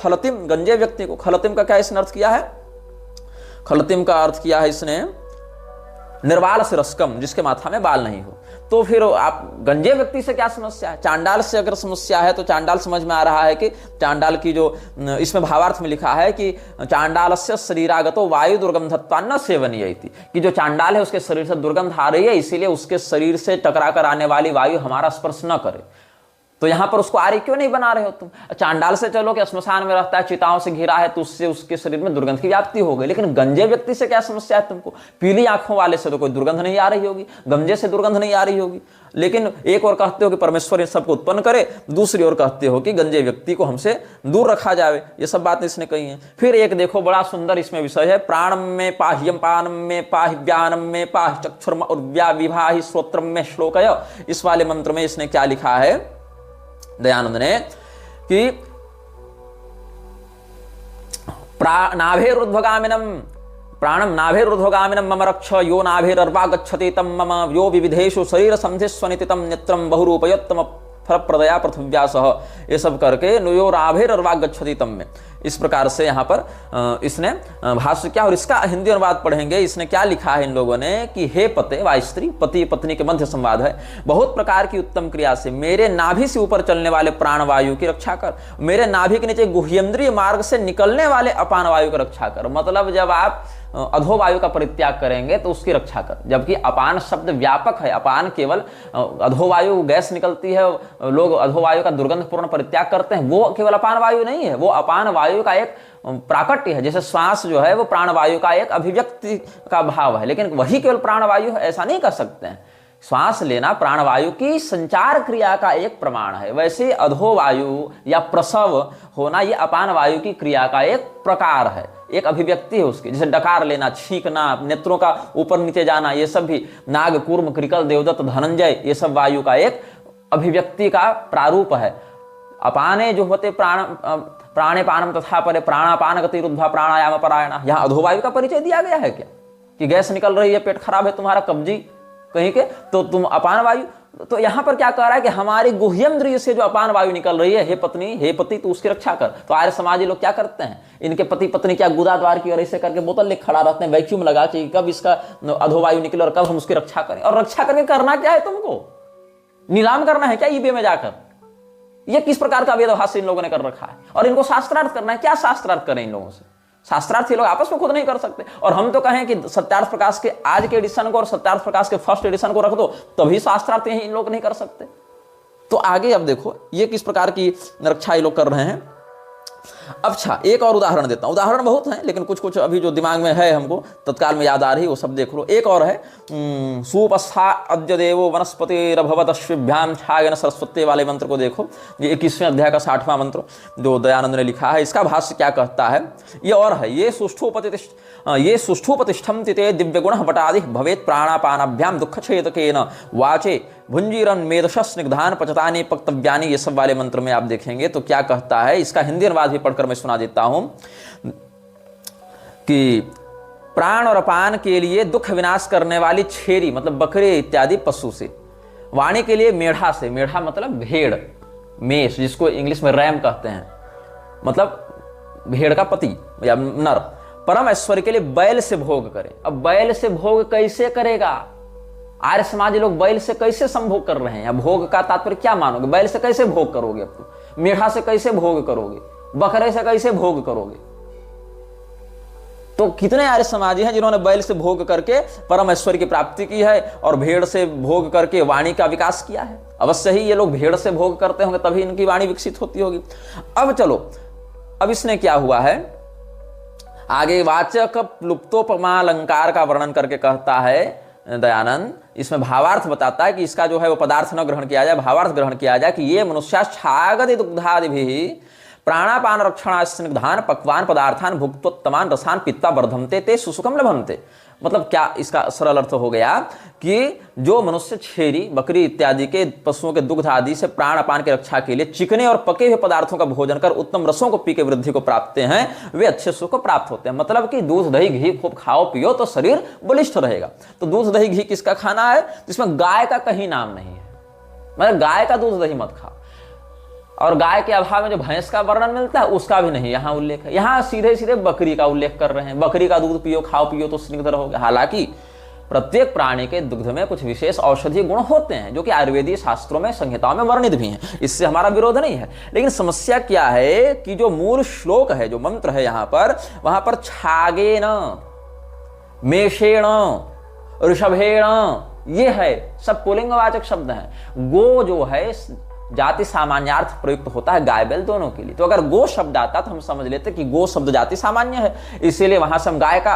खलतिम का क्या इसने अर्थ किया है? खलतिम का अर्थ किया है इसने निर्बाल सिरस्कम, जिसके माथा में बाल नहीं हो। तो फिर आप गंजे व्यक्ति से क्या समस्या है? चांडाल से अगर समस्या है तो चांडाल समझ में आ रहा है कि चांडाल की जो इसमें भावार्थ में लिखा है कि चांडालस्य शरीरागतो वायु दुर्गंधत्वान्न सेवनीयति, कि जो चांडाल है उसके शरीर से दुर्गंध आ रही है, इसीलिए उसके शरीर से टकरा कर आने वाली वायु हमारा स्पर्श न करे। तो यहां पर उसको आर्य क्यों नहीं बना रहे हो तुम? चांडाल से चलो कि श्मशान में रहता है, चिताओं से घिरा है, तो उससे उसके शरीर में दुर्गंध की व्याप्ति हो गई। लेकिन गंजे व्यक्ति से क्या समस्या है तुमको? पीली आंखों वाले से तो कोई दुर्गंध नहीं आ रही होगी, गंजे से दुर्गंध नहीं आ रही होगी। लेकिन एक और कहते हो कि परमेश्वर इन सबको उत्पन्न करे, दूसरी ओर कहते हो कि गंजे व्यक्ति को हमसे दूर रखा जाए। ये सब बातें इसने कही हैं। फिर एक देखो बड़ा सुंदर इसमें विषय है, प्राणम में पाह्यम पानम में पाह्यानम में पाह चक्षुर्म उर्व्या विवाहि श्रोत्रम में श्लोकय। इस वाले मंत्र में इसने क्या लिखा है दयानंद ने कि नाभेरुध्वगामिनम प्राणम नाभेरुध्वगामिनम मम रक्ष यो नाभेरर्वा गच्छति तम मम यो विविधेषु शरीर संधिस्वनिति तम नेत्रम बहुरूपयोत्तम फल प्रदया पृथ्व्यासः। ये सब करके नुयो नाभेरर्वा गच्छति तम में इस प्रकार से यहाँ पर इसने भाष्य क्या, और इसका हिंदी अनुवाद पढ़ेंगे। इसने क्या लिखा है इन लोगों ने कि हे पते व स्त्री, पति पत्नी के मध्य संवाद है, बहुत प्रकार की उत्तम क्रिया से मेरे नाभि से ऊपर चलने वाले प्राण वायु की रक्षा कर, मेरे नाभि के नीचे गुह्येंद्रिय मार्ग से निकलने वाले अपान वायु की रक्षा कर। मतलब जब आप अधोवायु का परित्याग करेंगे तो उसकी रक्षा कर। जबकि अपान शब्द व्यापक है, अपान केवल अधोवायु गैस निकलती है, लोग अधोवायु का दुर्गंधपूर्ण परित्याग करते हैं, वो केवल अपान वायु नहीं है, वो अपान वायु का एक प्राकट्य है। जैसे श्वास जो है वो प्राणवायु का एक अभिव्यक्ति का भाव है, लेकिन वही केवल प्राणवायु है ऐसा नहीं कर सकते हैं। श्वास लेना प्राणवायु की संचार क्रिया का एक प्रमाण है, वैसे अधोवायु या प्रसव होना ये अपान वायु की क्रिया का एक प्रकार है, एक अभिव्यक्ति है उसकी। जैसे डकार लेना, छींकना, नेत्रों का ऊपर नीचे जाना, ये सब भी नाग, कूर्म, कृकल, देवदत्त, धनंजय, ये सब वायु का एक अभिव्यक्ति का प्रारूप है। अपाने जो होते प्राणे पानम तथा परे प्राणापान गतिरुद्धा प्राणायाम परायण, यहाँ अधोवायु का परिचय दिया गया है क्या कि गैस निकल रही है, पेट खराब है तुम्हारा, कब्जी कहीं के, तो तुम अपान वायु। तो यहां पर क्या कह रहा है कि हमारी गुह्येंद्रिय से जो अपान वायु निकल रही है, हे पत्नी हे पति तो उसकी रक्षा कर। तो आर्य समाजी लोग क्या करते हैं, इनके पति पत्नी क्या गुदा द्वार की और ऐसे करके बोतल लेकर खड़ा रहते हैं, वैक्यूम लगा कि कब इसका अधोवायु निकले और कब हम उसकी रक्षा करें। और रक्षा करके करना क्या है, तुमको नीलाम करना है क्या ईबे में जाकर? ये किस प्रकार का वेदभाष्य इन लोगों ने कर रखा है। और इनको शास्त्रार्थ करना है, क्या शास्त्रार्थ करें इन लोगों से? शास्त्रार्थ ये लोग आपस में खुद नहीं कर सकते। और हम तो कहें कि सत्यार्थ प्रकाश के आज के एडिशन को और सत्यार्थ प्रकाश के फर्स्ट एडिशन को रख दो, तभी शास्त्रार्थ इन लोग नहीं कर सकते। तो आगे अब देखो ये किस प्रकार की रक्षा ये लोग कर रहे हैं। अच्छा, एक और उदाहरण देता हूँ। उदाहरण बहुत हैं, लेकिन कुछ कुछ अभी जो दिमाग में है हमको तत्काल में याद आ रही वो सब देख लो। एक और है, सुपस्था अद्य देवो वनस्पतिरभवत् अश्विभ्याम छायन सरस्वती वाले मंत्र को देखो। ये 21वें अध्याय का 60वां मंत्र जो दयानंद ने लिखा है। इसका भाष्य क्या कहता है, ये और है, ये सुष्ठुपतिष्ठम ते दिव्य गुण बटादि भवेत प्राणापानाभ्याम दुःखछेदकेन वाचे भुंजीरन मेदश स्निग्धान पचतानि पक्तव्यानि, ये सब वाले मंत्र में आप देखेंगे तो क्या कहता है। इसका हिंदी अनुवाद भी पढ़कर मैं सुना देता हूं कि प्राण और अपान के लिए दुख विनाश करने वाली छेरी मतलब बकरे इत्यादि पशु से, वाणी के लिए मेढ़ा से, मेढ़ा मतलब भेड़, मेष जिसको इंग्लिश में रैम कहते हैं, मतलब भेड़ का पति या नर, परम ऐश्वर्य के लिए बैल से भोग करे। अब बैल से भोग कैसे करेगा? आर्य समाजी लोग बैल से कैसे संभोग कर रहे हैं? अब भोग का तात्पर्य क्या मानोगे? बैल से कैसे भोग करोगे? अब तो मेढ़ा से कैसे भोग करोगे? बकरे से कैसे भोग करोगे? तो कितने आर्य समाजी हैं जिन्होंने बैल से भोग करके परम ऐश्वर्य की प्राप्ति की है और भेड़ से भोग करके वाणी का विकास किया है। अवश्य ही ये लोग भेड़ से भोग करते होंगे तभी इनकी वाणी विकसित होती होगी। अब चलो, अब इसने क्या हुआ है आगे, वाचक प्लुप्तोपमा अलंकार का वर्णन करके कहता है दयानंद। इसमें भावार्थ बताता है कि इसका जो है वो पदार्थ न ग्रहण किया जाए, भावार्थ ग्रहण किया जाए कि ये मनुष्य छागति दुग्धादि भी प्राणापान रक्षणा स्निग्धान पक्वान पदार्थान भुक्तोत्तमान रसान पित्ता वर्धनते ते सुसुखम लभन्ते। मतलब क्या इसका सरल अर्थ हो गया कि जो मनुष्य छेरी बकरी इत्यादि के पशुओं के दुग्ध आदि से प्राण अपान की रक्षा के लिए चिकने और पके हुए पदार्थों का भोजन कर उत्तम रसों को पी के वृद्धि को प्राप्त हैं, वे अच्छे सुख को प्राप्त होते हैं। मतलब कि दूध दही घी खूब खाओ पियो तो शरीर बलिष्ठ रहेगा। तो दूध दही घी किसका खाना है? जिसमें गाय का कहीं नाम नहीं है, मतलब गाय का दूध दही मत खाओ। और गाय के अभाव में जो भैंस का वर्णन मिलता है उसका भी नहीं यहाँ उल्लेख है। यहाँ सीधे सीधे बकरी का उल्लेख कर रहे हैं, बकरी का दूध पियो खाओ पियो तो स्निग्ध रहोगे। हालांकि प्रत्येक प्राणी के दुग्ध में कुछ विशेष औषधीय गुण होते हैं जो कि आयुर्वेदीय शास्त्रों में संहिताओं में वर्णित भी हैं, इससे हमारा विरोध नहीं है। लेकिन समस्या क्या है कि जो मूल श्लोक है, जो मंत्र है यहाँ पर, वहां पर छागेन, मेषेण, ऋषभेण, ये है सब पुल्लिंगवाचक शब्द हैं। गो जो है जाति सामान्यार्थ प्रयुक्त होता है गाय बैल दोनों के लिए। तो अगर गो शब्द आता तो हम समझ लेते कि गो शब्द जाति सामान्य है, इसीलिए वहां से हम गाय का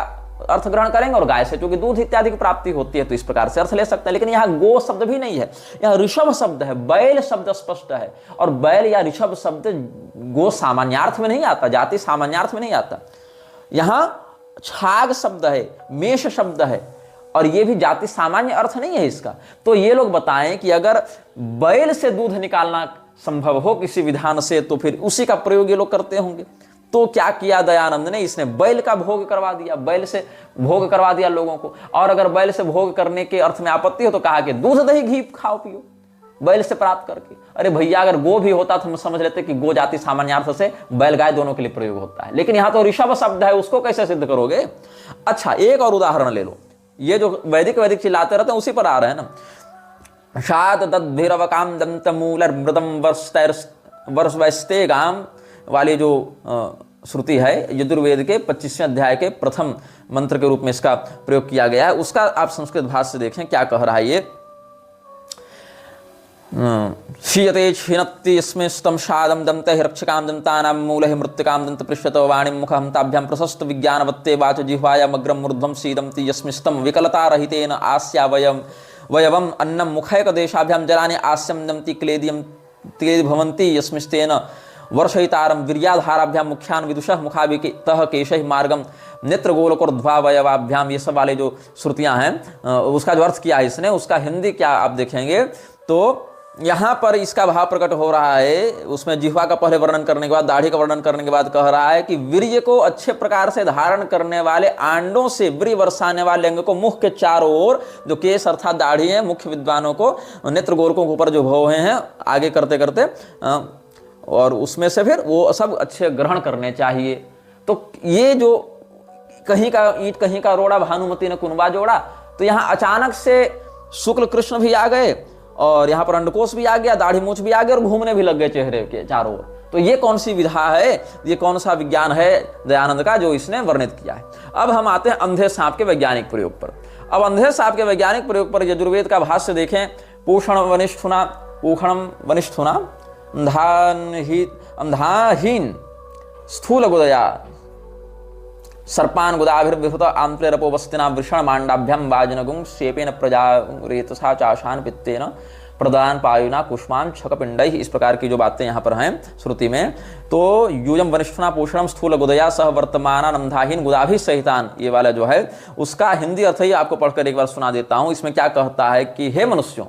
अर्थ ग्रहण करेंगे और गाय से चूंकि दूध इत्यादि की प्राप्ति होती है तो इस प्रकार से अर्थ ले सकते हैं। लेकिन यहाँ गो शब्द भी नहीं है, यहाँ ऋषभ शब्द है, बैल शब्द स्पष्ट है। और बैल या ऋषभ शब्द गो सामान्यार्थ में नहीं आता, जाति सामान्यार्थ में नहीं आता। यहाँ छाग शब्द है, मेष शब्द है और ये भी जाति सामान्य अर्थ नहीं है इसका। तो ये लोग बताएं कि अगर बैल से दूध निकालना संभव हो किसी विधान से तो फिर उसी का प्रयोग ये लोग करते होंगे। तो क्या किया दयानंद ने, इसने बैल का भोग करवा दिया, बैल से भोग करवा दिया लोगों को। और अगर बैल से भोग करने के अर्थ में आपत्ति हो तो कहा कि दूध दही घी खाओ पियो बैल से प्राप्त करके। अरे भैया, अगर गो भी होता तो हम समझ लेते कि गो जाति सामान्यार्थ से बैल गाय दोनों के लिए प्रयोग होता है। लेकिन यहां तो ऋषभ शब्द है, उसको कैसे सिद्ध करोगे? अच्छा, एक और उदाहरण ले लो। ये जो वैदिक चिल्लाते रहते हैं उसी पर आ रहे हैं ना। शाद दद्भिरवकाम दंत मूलर मृदम वर्षवस्ते गाम वाली जो श्रुति है यजुर्वेद के 25वें अध्याय के प्रथम मंत्र के रूप में इसका प्रयोग किया गया है। उसका आप संस्कृत भाष्य देखें क्या कह रहा है ये। क्षीयते क्षीणत्ति यस्मिन् स्तम शादम दंते रक्षकाम दंतानां मूलः मृत्तिकां दंत पृष्ठतो वाणिं मुखं ताभ्यां प्रशस्त विज्ञानवत्ते वाच जिह्वायाम् अग्रं ऊर्ध्वं सीदन्ति यस्मिन् स्तम विकलता रहितेन आस्या वयवम् अन्नं मुखैकदेशाभ्यां जलानि आस्यं दन्ति क्लेदियं क्लेदि भवन्ति यस्मिस्तेन वर्षयितारं वीर्याधाराभ्यां मुख्यान् विदुषः मुखाभितः केशैः मार्गं नेत्रगोलकोर्ध्वावयवाभ्यां। ये सब वाले जो श्रुतियां हैं उसका जो अर्थ किया है इसने, उसका हिंदी क्या आप देखेंगे तो यहाँ पर इसका भाव प्रकट हो रहा है। उसमें जिह्वा का पहले वर्णन करने के बाद दाढ़ी का वर्णन करने के बाद कह रहा है कि वीर्य को अच्छे प्रकार से धारण करने वाले आंडों से वीर्य बरसाने वाले अंग को मुख के चारों ओर जो केस अर्थात दाढ़ी है, मुख्य विद्वानों को नेत्र गोलकों के ऊपर जो भौहें हैं आगे करते करते और उसमें से फिर वो सब अच्छे ग्रहण करने चाहिए। तो ये जो कहीं का ईंट कहीं का रोड़ा भानुमति ने कुनबा जोड़ा, तो यहाँ अचानक से शुक्ल कृष्ण भी आ गए और यहाँ पर अंडकोश भी आ गया, दाढ़ी मूछ भी आ गया और घूमने भी लग गए चेहरे के चारों ओर। तो ये कौन सी विधा है, ये कौन सा विज्ञान है दयानंद का जो इसने वर्णित किया है। अब हम आते हैं अंधे सांप के वैज्ञानिक प्रयोग पर। अब अंधे सांप के वैज्ञानिक प्रयोग पर यजुर्वेद का भाष्य देखें। पूषणम वनिष्ठुना अंधाहीन स्थूल गुदया सर्पान गुदाभिर्विहृत आंत्रेरपोवस्तिना वृषण मांडाभ्यम वाजनगुं शेपेन प्रजा रेतसा चाशान पित्तेन प्रदान पायुना कुष्मान छकपिंडई। इस प्रकार की जो बातें यहाँ पर हैं श्रुति में। तो यूयम वनिष्ठना पोषणम स्थूल गुदया सह वर्तमान नंधाहीन गुदाभि सहितान, ये वाला जो है उसका हिंदी अर्थ ही आपको पढ़कर एक बार सुना देता हूँ। इसमें क्या कहता है कि हे मनुष्यों,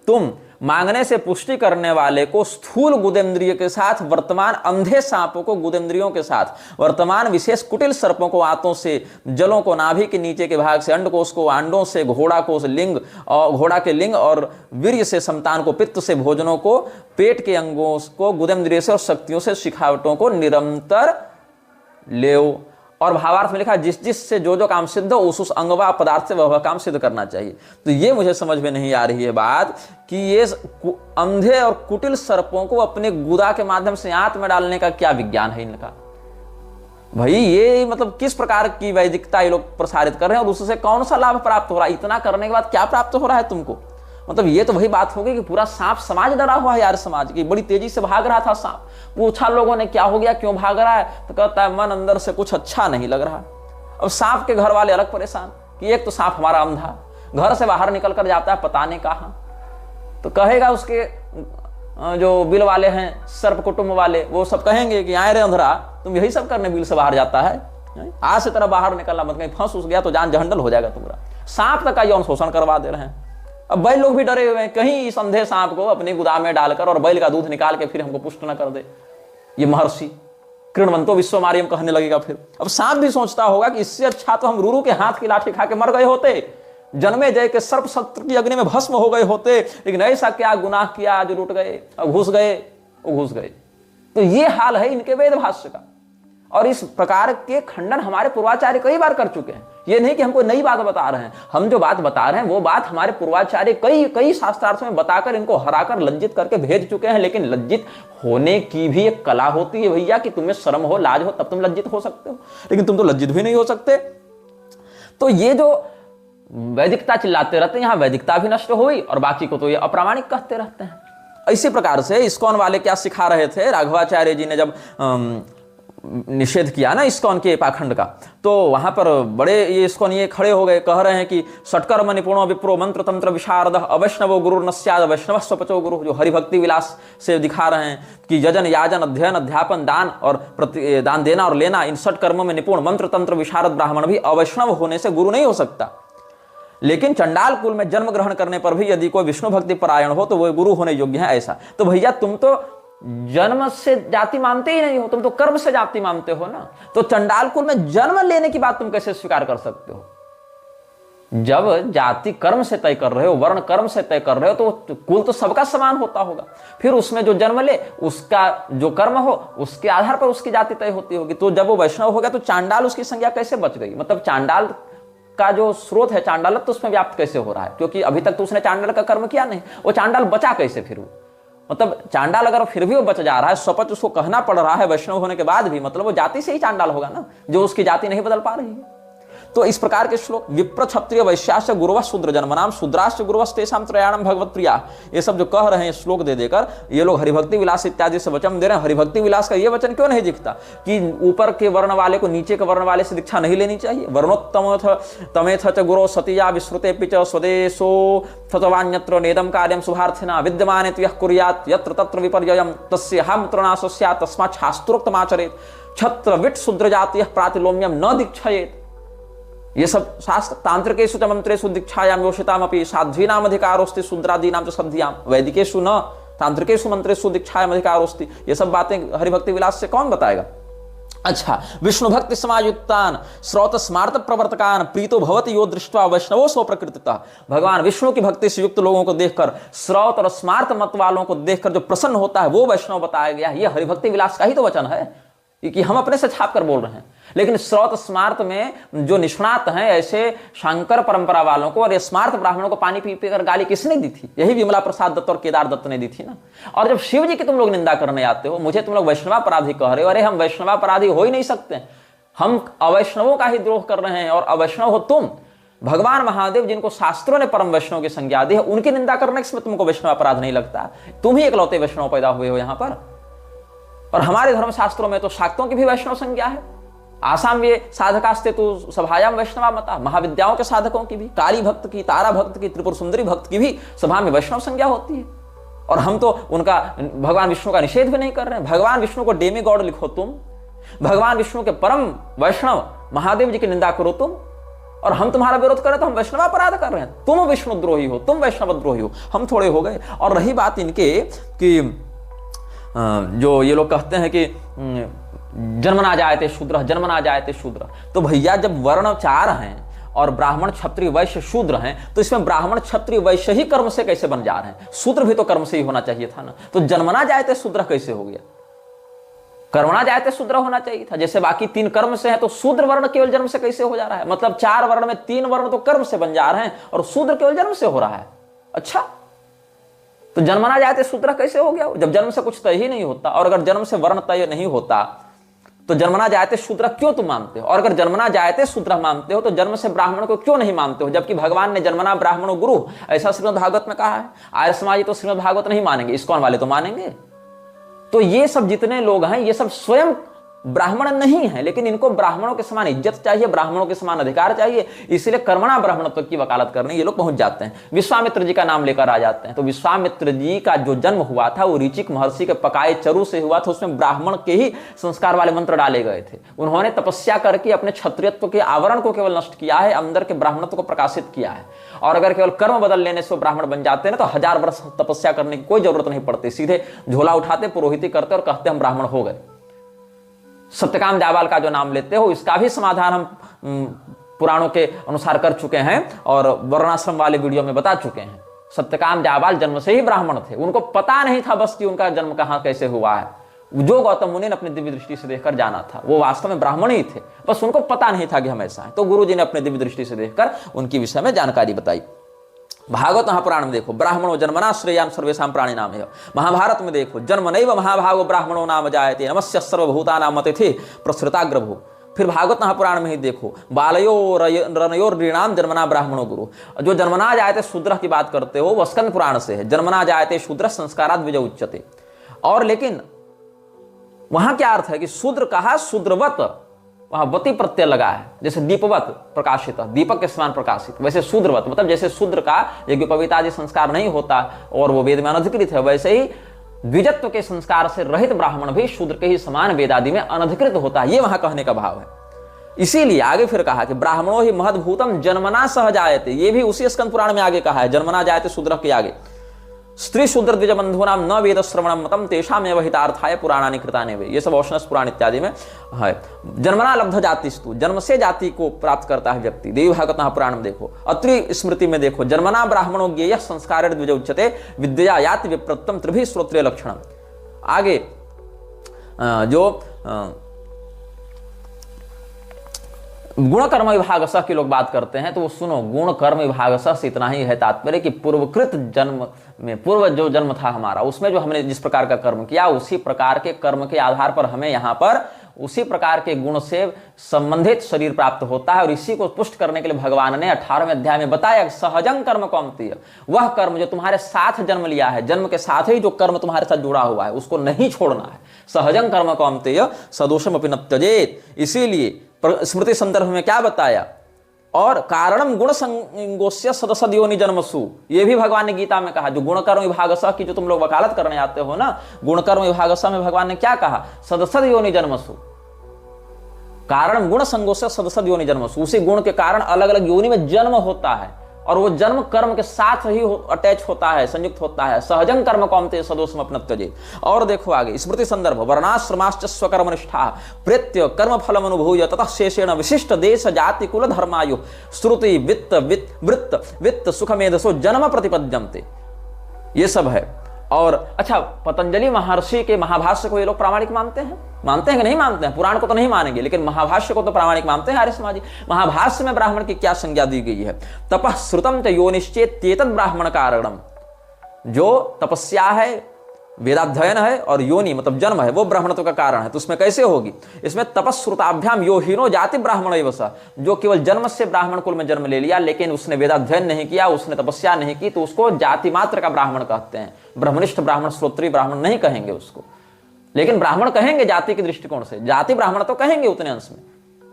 तुम मांगने से पुष्टि करने वाले को स्थूल गुदेंद्रिय के साथ, वर्तमान अंधे सांपों को गुदेंद्रियों के साथ, वर्तमान विशेष कुटिल सर्पों को आंतों से, जलों को नाभि के नीचे के भाग से, अंडकोश को आंडों से, घोड़ा को लिंग और घोड़ा के लिंग और वीर्य से, संतान को पित्त से, भोजनों को, पेट के अंगों को, गुदेंद्रिय से और शक्तियों से, शिखावटों को निरंतर लेओ। और भावार्थ में लिखा जिस जिस से जो जो काम सिद्ध हो उस अंगवा पदार्थ से वह काम सिद्ध करना चाहिए। तो ये मुझे समझ में नहीं आ रही है बात कि ये अंधे और कुटिल सर्पों को अपने गुदा के माध्यम से आंत में डालने का क्या विज्ञान है इनका। भाई ये मतलब किस प्रकार की वैदिकता ये लोग प्रसारित कर रहे हैं और उससे कौन सा लाभ प्राप्त हो रहा है? इतना करने के बाद क्या प्राप्त हो रहा है तुमको? मतलब ये तो वही बात होगी कि पूरा सांप समाज डरा हुआ है यार। समाज की बड़ी तेजी से भाग रहा था सांप। पूछा लोगों ने क्या हो गया, क्यों भाग रहा है? तो कहता है मन अंदर से कुछ अच्छा नहीं लग रहा। अब सांप के घर वाले अलग परेशान कि एक तो सांप हमारा अंधा, घर से बाहर निकल कर जाता है पता नहीं कहां। तो कहेगा उसके जो बिल वाले हैं, सर्प कुटुंब वाले, वो सब कहेंगे कि आए रे अंधरा, तुम यही सब करने बिल से बाहर जाता है, आज से तरह बाहर निकलना मत, कहीं फंस उस गया तो जान जहंडल हो जाएगा तुम्हारा। सांप तक का यौन शोषण करवा दे रहे हैं। अब बैल लोग भी डरे हुए हैं कहीं इस अंधे सांप को अपने गुदाम में डालकर और बैल का दूध निकाल के फिर हमको पुष्ट न कर दे। ये महर्षि कृणवंतो विश्वमार्यम कहने लगेगा फिर। अब सांप भी सोचता होगा कि इससे अच्छा तो हम रूरू के हाथ की लाठी खा के मर गए होते, जन्मे जय के सर्प शस्त्र की अग्नि में भस्म हो गए होते, लेकिन ऐसा क्या गुनाह किया आज लूट गए, अब घुस गए, वो घुस गए। तो ये हाल है इनके वेद भाष्य का। और इस प्रकार के खंडन हमारे पूर्वाचार्य कई बार कर चुके हैं। ये नहीं कि हमको नई बात बता रहे हैं, हम जो बात बता रहे हैं वो बात हमारे पूर्वाचार्य कई शास्त्रार्थों में बताकर इनको हराकर लज्जित करके भेज चुके हैं। लेकिन लज्जित होने की भी एक कला होती है भैया, कि तुम्हें शर्म हो, लाज हो, तब तुम लज्जित हो सकते हो, लेकिन तुम तो लज्जित भी नहीं हो सकते। तो ये जो वैदिकता चिल्लाते रहते हैं, यहाँ वैदिकता भी नष्ट हुई और बाकी को तो ये अप्रामाणिक कहते रहते हैं। इसी प्रकार से इस्कॉन वाले क्या सिखा रहे थे, राघवाचार्य जी ने जब निषेध किया ना इस्कॉन के पाखंड का, तो वहां पर बड़े ये इस्कॉन ये खड़े हो गए, कह रहे हैं कि षटकर्म निपुणो विप्रो मंत्र तंत्र विशारद अवैष्णवो गुरु नस्याद वैष्णव स्वपचो गुरु, जो हरिभक्ति विलास से दिखा रहे हैं कि यजन याजन अध्ययन अध्यापन दान और दान देना और लेना, इन षटकर्मों में निपुण मंत्र तंत्र विशारद ब्राह्मण भी अवैष्णव होने से गुरु नहीं हो सकता। लेकिन चंडाल कुल में जन्म ग्रहण करने पर भी यदि कोई विष्णु भक्ति परायण हो तो वो गुरु होने योग्य है। ऐसा तो भैया तुम तो जन्म से जाति मानते ही नहीं हो, तुम तो कर्म से जाति मानते हो ना। तो चंडाल कुल में जन्म लेने की बात तुम कैसे स्वीकार कर सकते हो? जब जाति कर्म से तय कर रहे हो, वर्ण कर्म से तय कर रहे हो, तो कुल तो सबका समान होता होगा। फिर उसमें जो जन्म ले उसका जो कर्म हो उसके आधार पर उसकी जाति तय होती होगी। तो जब वो वैष्णव हो गया तो चांडाल उसकी संज्ञा कैसे बच गई? मतलब चांडाल का जो स्रोत है चांडालत तो उसमें व्याप्त कैसे हो रहा है? क्योंकि अभी तक तो उसने चांडाल का कर्म किया नहीं, वो चांडाल बचा कैसे फिर? वो मतलब चांडाल अगर फिर भी वो बच जा रहा है, स्वपच उसको कहना पड़ रहा है वैष्णव होने के बाद भी, मतलब वो जाति से ही चांडाल होगा ना, जो उसकी जाति नहीं बदल पा रही है। तो इस प्रकार के श्लोक विप्र क्षत्रिय वैश्यास्य गुरुव शूद्र जन्मनाम शूद्राश्च गुरुवस्तेषां त्रयाणां भगवत प्रिया, ये सब जो कह रहे हैं श्लोक दे देकर, ये लोग हरिभक्ति विलास इत्यादि से वचन दे रहे हैं। हरिभक्ति विलास का ये वचन क्यों नहीं दिखता कि ऊपर के वर्ण वाले को नीचे के वर्ण वाले से दीक्षा नहीं लेनी चाहिए? वर्णोत्तम तमेथ च गुरो सतिया विश्रुते पिच स्वदेशो थतवान्यत्र नेदम कार्यम शुभार्थिना विद्यमाने तु यः कुर्यात् यत्र तत्र विपर्ययम् तस्य हामुत्रनाशो स्यात् तस्मात् शास्त्रोक्तमाचरेत् छत्र विट शूद्र जातीयः प्रातिलोम्यं न दीक्षयेत्। ये सब शास्त्र तांत्रिकेषु च मंत्रेषु दीक्षायां योषितामपि साध्वीनाम अधिकारोस्ति शूद्रादीनां च सद्यां वैदिकेषु न तांत्रिकेषु मंत्रेषु दीक्षायां अधिकारोस्ति। ये सब बातें हरिभक्ति विलास से कौन बताएगा? अच्छा, विष्णु भक्ति समायुक्तान श्रोत स्मार्त प्रवर्तकान प्रीतो भवति यो दृष्ट्वा वैष्णवो सो प्रकृतितः। भगवान विष्णु की भक्ति से युक्त लोगों को देखकर, श्रोत और स्मार्त मत वालों को देखकर जो प्रसन्न होता है वो वैष्णव बताया गया। ये हरिभक्ति विलास का ही तो वचन है कि हम अपने से छाप कर बोल रहे हैं। लेकिन श्रोत स्मार्त में जो निष्णात हैं, ऐसे शंकर परंपरा वालों को और स्मार्त ब्राह्मणों को पानी पी कर गाली किसने दी थी? यही विमला प्रसाद दत्त और केदार दत्त ने दी थी ना। और जब शिव जी की तुम लोग निंदा करने आते हो, मुझे तुम लोग वैष्णवापराधी कह रहे हो, अरे हम वैष्णवापराधी हो ही नहीं सकते, हम अवैष्णवों का ही द्रोह कर रहे हैं और अवैष्णव हो तुम। भगवान महादेव जिनको शास्त्रों ने परम वैष्णव की संज्ञा दी है, उनकी निंदा करने से तुमको वैष्णव अपराध नहीं लगता? तुम ही इकलौते वैष्णव पैदा हुए हो यहाँ पर। और हमारे धर्मशास्त्रों में तो शाक्तों की भी वैष्णव संज्ञा है। आसाम में साधकास्ते तो सभायाम वैष्णवा मता, महाविद्याओं के साधकों की भी, काली भक्त की, तारा भक्त की, त्रिपुर सुंदरी भक्त की भी सभा में वैष्णव संज्ञा होती है। और हम तो उनका भगवान विष्णु का निषेध भी नहीं कर रहे हैं। भगवान विष्णु को डेमी गॉड लिखो तुम, भगवान विष्णु के परम वैष्णव महादेव जी की निंदा करो तुम, और हम तुम्हारा विरोध करें तो हम वैष्णव अपराध कर रहे हैं। तुम विष्णुद्रोही हो, तुम वैष्णवद्रोही हो, हम थोड़े हो गए। और रही बात इनके कि जो ये लोग कहते हैं कि जन्मना जायते शूद्र, जन्मना जायते शूद्र, तो भैया जब वर्ण 4 हैं और ब्राह्मण क्षत्रिय वैश्य शूद्र हैं, तो इसमें ब्राह्मण क्षत्रिय वैश्य ही कर्म से कैसे बन जा रहे हैं? शूद्र भी तो कर्म से ही होना चाहिए था ना। तो जन्मना जायते शूद्र कैसे हो गया? कर्मणा जायते शूद्र होना चाहिए था। जैसे बाकी 3 कर्म से है, तो शूद्र वर्ण केवल जन्म से कैसे हो जा रहा है? मतलब 4 वर्ण में 3 वर्ण तो कर्म से बन जा रहे हैं और शूद्र केवल जन्म से हो रहा है। अच्छा, तो जन्मना जायते शूद्र कैसे हो गया? जब जन्म से कुछ तय ही नहीं होता, और अगर जन्म से वर्ण तय नहीं होता तो जन्मना जायते शूद्र क्यों तुम मानते हो? और अगर जन्मना जायते शूद्र मानते हो तो जन्म से ब्राह्मण को क्यों नहीं मानते हो? जबकि भगवान ने जन्मना ब्राह्मणो गुरु ऐसा श्रीमद् भागवत में कहा है। आर्य समाजी तो श्रीमद् भागवत नहीं मानेंगे, इस्कॉन वाले तो मानेंगे। तो ये सब जितने लोग हैं ये सब स्वयं ब्राह्मण नहीं है, लेकिन इनको ब्राह्मणों के समान इज्जत चाहिए, ब्राह्मणों के समान अधिकार चाहिए, इसलिए कर्मणा ब्राह्मणत्व की वकालत करने ये लोग पहुंच जाते हैं। विश्वामित्र जी का नाम लेकर आ जाते हैं। तो विश्वामित्र जी का जो जन्म हुआ था वो ऋचिक महर्षि के पकाए चरु से हुआ था। उसमें ब्राह्मण के ही संस्कार वाले मंत्र डाले गए थे। उन्होंने तपस्या करके अपने क्षत्रियत्व के आवरण को केवल नष्ट किया है, अंदर के ब्राह्मणत्व को प्रकाशित किया है। और अगर केवल कर्म बदल लेने से ब्राह्मण बन जाते हैं तो 1000 वर्ष तपस्या करने की कोई जरूरत नहीं पड़ती, सीधे झोला उठाते, पुरोहिती करते और कहते हम ब्राह्मण हो गए। सत्यकाम जाबाल का जो नाम लेते हो, इसका भी समाधान हम पुराणों के अनुसार कर चुके हैं और वर्णाश्रम वाले वीडियो में बता चुके हैं। सत्यकाम जाबाल जन्म से ही ब्राह्मण थे, उनको पता नहीं था बस कि उनका जन्म कहां कैसे हुआ है। जो गौतम मुनि ने अपनी दिव्य दृष्टि से देखकर जाना था, वो वास्तव में ब्राह्मण ही थे, बस उनको पता नहीं था कि हम ऐसा है। तो गुरु जी ने अपने दिव्य दृष्टि से देखकर उनकी विषय में जानकारी बताई। भागवत महापुराण में देखो, ब्राह्मणो जन्मना श्रेयान सर्वेषां प्राणी नाम है। महाभारत में देखो, जन्म नैव महाभागो ब्राह्मणो नाम जायते नमस्य सर्वभूतानां अतिथि प्रसृताग्रभू। फिर भागवत महापुराण में ही देखो, बालयो रनयोर ऋणाम जन्मना ब्राह्मणो गुरु। जो जन्मना जायते शूद्र की बात करते हो वो स्कंद पुराण से है। जन्मना जायते शूद्र संस्काराद विजय उच्यते। और लेकिन वहां क्या अर्थ है कि शूद्र कहा शूद्रवत, वहां वती प्रत्यय लगा है। जैसे दीपवत प्रकाशित, दीपक के समान प्रकाशित, वैसे शूद्रवत मतलब जैसे शूद्र का यज्ञोपवीत आदि संस्कार नहीं होता और वो वेद में अनधिकृत है, वैसे ही द्विजत्व के संस्कार से रहित ब्राह्मण भी शूद्र के ही समान वेद आदि में अनधिकृत होता है। ये वहां कहने का भाव है। इसीलिए आगे फिर कहा कि ब्राह्मणो ही महद्भूतम जन्मना सह जायते। ये भी उसी स्कंद पुराण में आगे कहा है, जन्मना जायते शूद्र के आगे। स्त्री शूद्र द्विज बंधूनाम न वेद श्रवणम मतम तेषामेव हितार्थाय पुराणानि कृतानि वे। ये सब औष्णस पुराण इत्यादि में है। जन्मना लब्ध जातिस्तु, जन्म से जाति को प्राप्त करता है व्यक्ति। देवी भागवत महापुराण में देखो, अत्रि स्मृति में देखो, जन्मना ब्राह्मणो ज्ञेयः संस्कारेण द्विज उच्यते विद्या याति विप्रत्तम त्रिभिः श्रोत्रिय लक्षणम। आगे जो गुण कर्म विभाग स की लोग बात करते हैं, तो वो सुनो, गुण कर्म विभाग स से इतना ही है तात्पर्य कि पूर्वकृत जन्म में, पूर्व जो जन्म था हमारा, उसमें जो हमने जिस प्रकार का कर्म किया उसी प्रकार के कर्म के आधार पर हमें यहाँ पर उसी प्रकार के गुण से संबंधित शरीर प्राप्त होता है। और इसी को पुष्ट करने के लिए भगवान ने 18वें अध्याय में बताया, सहजंग कर्म कौमतीय, वह कर्म जो तुम्हारे साथ जन्म लिया है, जन्म के साथ ही जो कर्म तुम्हारे साथ जुड़ा हुआ है उसको नहीं छोड़ना है। सहजंग कर्म कौमतीय सदोषम अपि न त्यजेत। इसीलिए स्मृति संदर्भ में क्या बताया, और कारणम गुण संगोस्य सदसद योनि जन्मसु, ये भी भगवान ने गीता में कहा। जो गुण कर्म विभाग स की जो तुम लोग वकालत करने आते हो ना, गुण कर्म विभाग स में भगवान ने क्या कहा, सदसद योनि जन्मसु, कारण गुण संगोस्य सदसद योनि जन्मसु। उसी गुण के कारण अलग अलग योनि में जन्म होता है और वो जन्म कर्म के साथ ही अटैच होता है, संयुक्त होता है। सहजंग कर्म कौमते सदोषम अपि न त्यजेत। और देखो आगे स्मृति संदर्भ, वर्णाश्रमाश्च स्वकर्मनिष्ठा प्रेत्य कर्म फलम अनुभूय ततः शेषेण विशिष्ट देश जाति कुल धर्मायु श्रुति वित्त वृत्त वित्त सुखमेधसो जन्म प्रतिपद्यन्ते। ये सब है। और अच्छा, पतंजलि महर्षि के महाभाष्य को ये लोग प्रामाणिक मानते हैं कि नहीं मानते हैं? पुराण को तो नहीं मानेंगे, लेकिन महाभाष्य को तो प्रामाणिक मानते हैं आर्य समाजी। महाभाष्य में ब्राह्मण की क्या संज्ञा दी गई है, तपः श्रुतम च योनिश्चेत्येतद् ब्राह्मण कारणम। जो तपस्या है, वेदाध्ययन है और योनि मतलब जन्म है, वो ब्राह्मणत्व का कारण है। तो उसमें कैसे होगी, इसमें तपस्श्रुताभ्याम यो हीनो जाति ब्राह्मण एव स। जो केवल जन्म से ब्राह्मण कुल में जन्म ले लिया लेकिन उसने वेदाध्ययन नहीं किया, उसने तपस्या नहीं की, तो उसको जाति मात्र का ब्राह्मण कहते हैं। ब्रह्मनिष्ठ ब्राह्मण, श्रोत्रिय ब्राह्मण नहीं कहेंगे उसको। लेकिन ब्राह्मण कहेंगे जाति के दृष्टिकोण से, जाति ब्राह्मण तो कहेंगे उतने अंश में।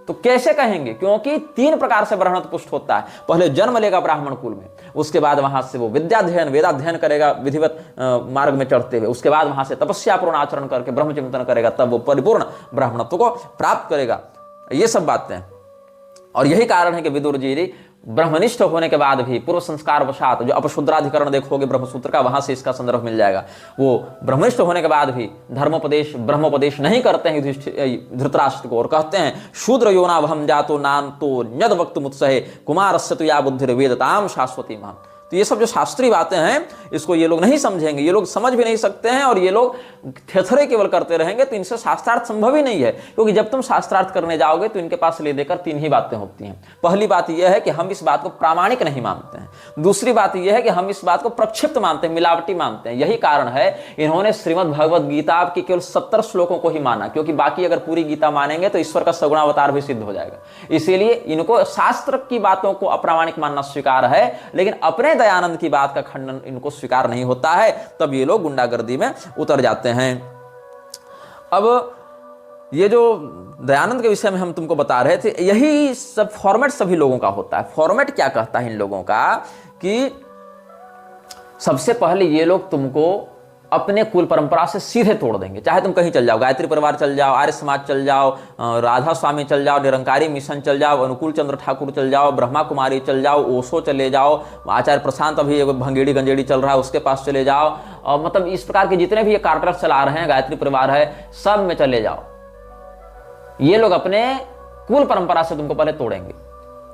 तो कैसे कहेंगे? क्योंकि 3 प्रकार से ब्राह्मण पुष्ट होता है। पहले जन्म लेगा ब्राह्मण कुल में, उसके बाद वहां से वो विद्याध्ययन वेदाध्ययन करेगा विधिवत मार्ग में चढ़ते हुए, उसके बाद वहां से तपस्यापूर्ण आचरण करके ब्रह्मचिंतन करेगा, तब वो परिपूर्ण ब्राह्मणत्व को प्राप्त करेगा। ये सब बातें हैं। और यही कारण है कि विदुर जी ब्रह्मनिष्ठ होने के बाद भी पूर्व संस्कार वशात, जो अपशुद्राधिकरण देखोगे ब्रह्मसूत्र का, वहां से इसका संदर्भ मिल जाएगा, वो ब्रह्मनिष्ठ होने के बाद भी धर्मोपदेश ब्रह्मोपदेश नहीं करते हैं धृतराष्ट्र को, और कहते हैं शूद्र योना वहम जातो नाम तो न्यद वक्त मुत्सहे कुमारस्य तु या बुद्धिर वेदताम शाश्वती महाम। तो ये सब जो शास्त्रीय बातें हैं, इसको ये लोग नहीं समझेंगे, ये लोग समझ भी नहीं सकते हैं, और ये लोग थेथरे केवल करते रहेंगे। तो इनसे शास्त्रार्थ संभव ही नहीं है, क्योंकि जब तुम शास्त्रार्थ करने जाओगे तो इनके पास ले देकर 3 ही बातें होती हैं। पहली बात यह है कि हम इस बात को प्रामाणिक नहीं मानते हैं। दूसरी बात यह है कि हम इस बात को प्रक्षिप्त मानते हैं, मिलावटी मानते हैं। यही कारण है इन्होंने श्रीमद् भगवद गीता की केवल 70 श्लोकों को ही माना, क्योंकि बाकी अगर पूरी गीता मानेंगे तो ईश्वर का सगुणावतार भी सिद्ध हो जाएगा। इसीलिए इनको शास्त्र की बातों को अप्रामाणिक मानना स्वीकार है, लेकिन अपने दयानंद की बात का खंडन इनको स्वीकार नहीं होता है। तब ये लोग गुंडागर्दी में उतर जाते हैं। अब ये जो दयानंद के विषय में हम तुमको बता रहे थे, यही सब फॉर्मेट सभी लोगों का होता है। फॉर्मेट क्या कहता है इन लोगों का कि सबसे पहले ये लोग तुमको अपने कुल परंपरा से सीधे तोड़ देंगे। चाहे तुम कहीं चल जाओ, गायत्री परिवार चल जाओ, आर्य समाज चल जाओ, राधा स्वामी चल जाओ, निरंकारी मिशन चल जाओ, अनुकूल चंद्र ठाकुर चल जाओ, ब्रह्मा कुमारी चल जाओ, ओशो चले जाओ, आचार्य प्रशांत अभी भंगेड़ी गंजेड़ी चल रहा है उसके पास चले जाओ, और मतलब इस प्रकार के जितने भी ये कार्टर चला रहे हैं, गायत्री परिवार है, सब में चले जाओ। ये लोग अपने कुल परंपरा से तुमको पहले तोड़ेंगे।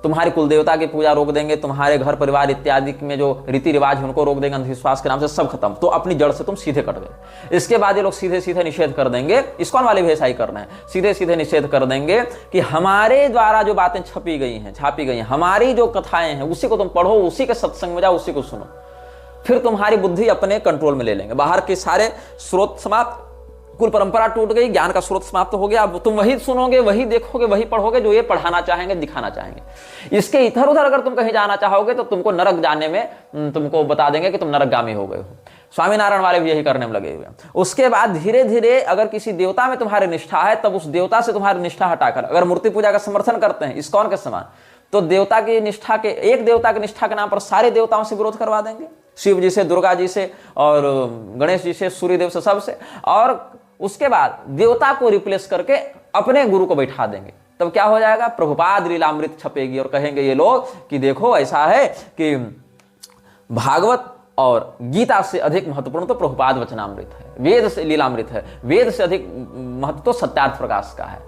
तुम्हारे कुल देवता की पूजा रोक देंगे, तुम्हारे घर परिवार इत्यादि में जो रीति रिवाज है उनको रोक देंगे, अंधविश्वास के नाम से सब खत्म। तो अपनी जड़ से तुम सीधे कट गए। इसके बाद ये लोग सीधे सीधे निषेध कर देंगे, इस्कॉन वाले भी ऐसा ही करना है, सीधे सीधे निषेध कर देंगे कि हमारे द्वारा जो बातें छापी गई हैं, हमारी जो कथाएं हैं, उसी को तुम पढ़ो, उसी के सत्संग में जाओ, उसी को सुनो। फिर तुम्हारी बुद्धि अपने कंट्रोल में ले लेंगे। बाहर के सारे स्रोत समाप्त, कुल परंपरा टूट गई, ज्ञान का स्रोत समाप्त हो गया। अब तुम वही सुनोगे, वही देखोगे, वही पढ़ोगे जो ये पढ़ाना चाहेंगे, दिखाना चाहेंगे। इसके इधर उधर अगर तुम कहीं जाना चाहोगे तो तुमको नरक जाने में तुमको बता देंगे कि तुम नरकगामी हो गए हो। स्वामीनारायण वाले भी यही करने में लगे हुए हैं। उसके बाद धीरे धीरे अगर किसी देवता में तुम्हारी निष्ठा है, तब उस देवता से तुम्हारी निष्ठा हटाकर अगर मूर्ति पूजा का समर्थन करते हैं इस्कॉन के समान, तो देवता की निष्ठा के, एक देवता की निष्ठा के नाम पर सारे देवताओं से विरोध करवा देंगे, शिव जी से, दुर्गा जी से, और गणेश जी से, सूर्यदेव से, सबसे। और उसके बाद देवता को रिप्लेस करके अपने गुरु को बैठा देंगे। तब क्या हो जाएगा? प्रभुपाद लीलामृत छपेगी, और कहेंगे ये लोग कि देखो ऐसा है कि भागवत और गीता से अधिक महत्वपूर्ण तो प्रभुपाद वचनामृत है, वेद से लीलामृत है, वेद से अधिक महत्व तो सत्यार्थ प्रकाश का है।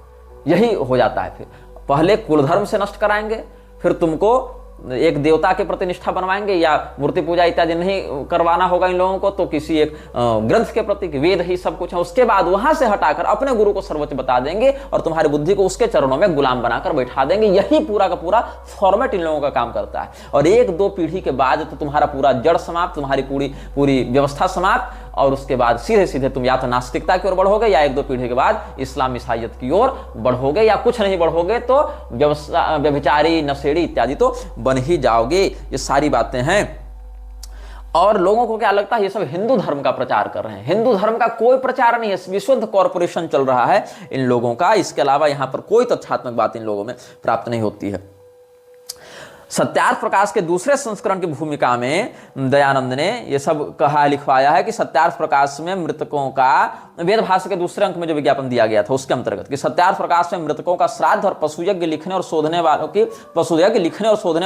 यही हो जाता है। फिर पहले कुलधर्म से नष्ट कराएंगे, फिर तुमको एक देवता के प्रति निष्ठा बनवाएंगे, या मूर्ति पूजा इत्यादि नहीं करवाना होगा इन लोगों को, तो किसी एक ग्रंथ के प्रति, वेद ही सब कुछ है। उसके बाद वहां से हटाकर अपने गुरु को सर्वोच्च बता देंगे, और तुम्हारी बुद्धि को उसके चरणों में गुलाम बनाकर बैठा देंगे। यही पूरा का पूरा फॉर्मेट इन लोगों का काम करता है। और 1-2 पीढ़ी के बाद तो तुम्हारा पूरा जड़ समाप्त, तुम्हारी पूरी व्यवस्था समाप्त, और उसके बाद सीधे सीधे तुम या तो नास्तिकता की ओर बढ़ोगे, या 1-2 पीढ़ी के बाद इस्लाम ईसाइयत की ओर बढ़ोगे, या कुछ नहीं बढ़ोगे तो व्यभिचारी, नशेड़ी इत्यादि तो बन ही जाओगे। ये सारी बातें हैं। और लोगों को क्या लगता है, ये सब हिंदू धर्म का प्रचार कर रहे हैं। हिंदू धर्म का कोई प्रचार नहीं है, विशुद्ध कॉर्पोरेशन चल रहा है इन लोगों का। इसके अलावा यहां पर कोई तथ्यात्मक बात इन लोगों में प्राप्त नहीं होती है। सत्यार्थ प्रकाश के दूसरे संस्करण की भूमिका में दयानंद ने यह सब कहा, लिखवाया है कि सत्यार्थ प्रकाश में मृतकों का, वेद भाष्य के दूसरे अंक में जो विज्ञापन दिया गया था उसके अंतर्गत, कि सत्यार्थ प्रकाश में मृतकों का श्राद्ध और पशुयज्ञ लिखने और शोधने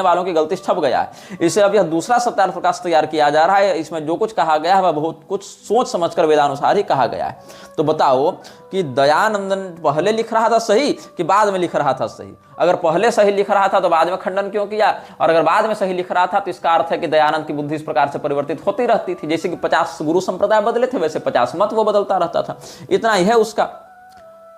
वालों की गलती छप गया है। इसे अब यह दूसरा सत्यार्थ प्रकाश तैयार किया जा रहा है। इसमें जो कुछ कहा गया है वह बहुत कुछ सोच समझकर वेदानुसार ही कहा गया है। तो बताओ कि दयानंदन पहले लिख रहा था सही कि बाद में लिख रहा था सही? अगर पहले सही लिख रहा था तो बाद में खंडन क्यों किया? और अगर बाद में सही लिख रहा था तो इसका अर्थ है कि दयानंद की बुद्धि इस प्रकार से परिवर्तित होती रहती थी। जैसे कि 50 गुरु संप्रदाय बदले थे, वैसे 50 मत वो बदलता रहता था। इतना ही है उसका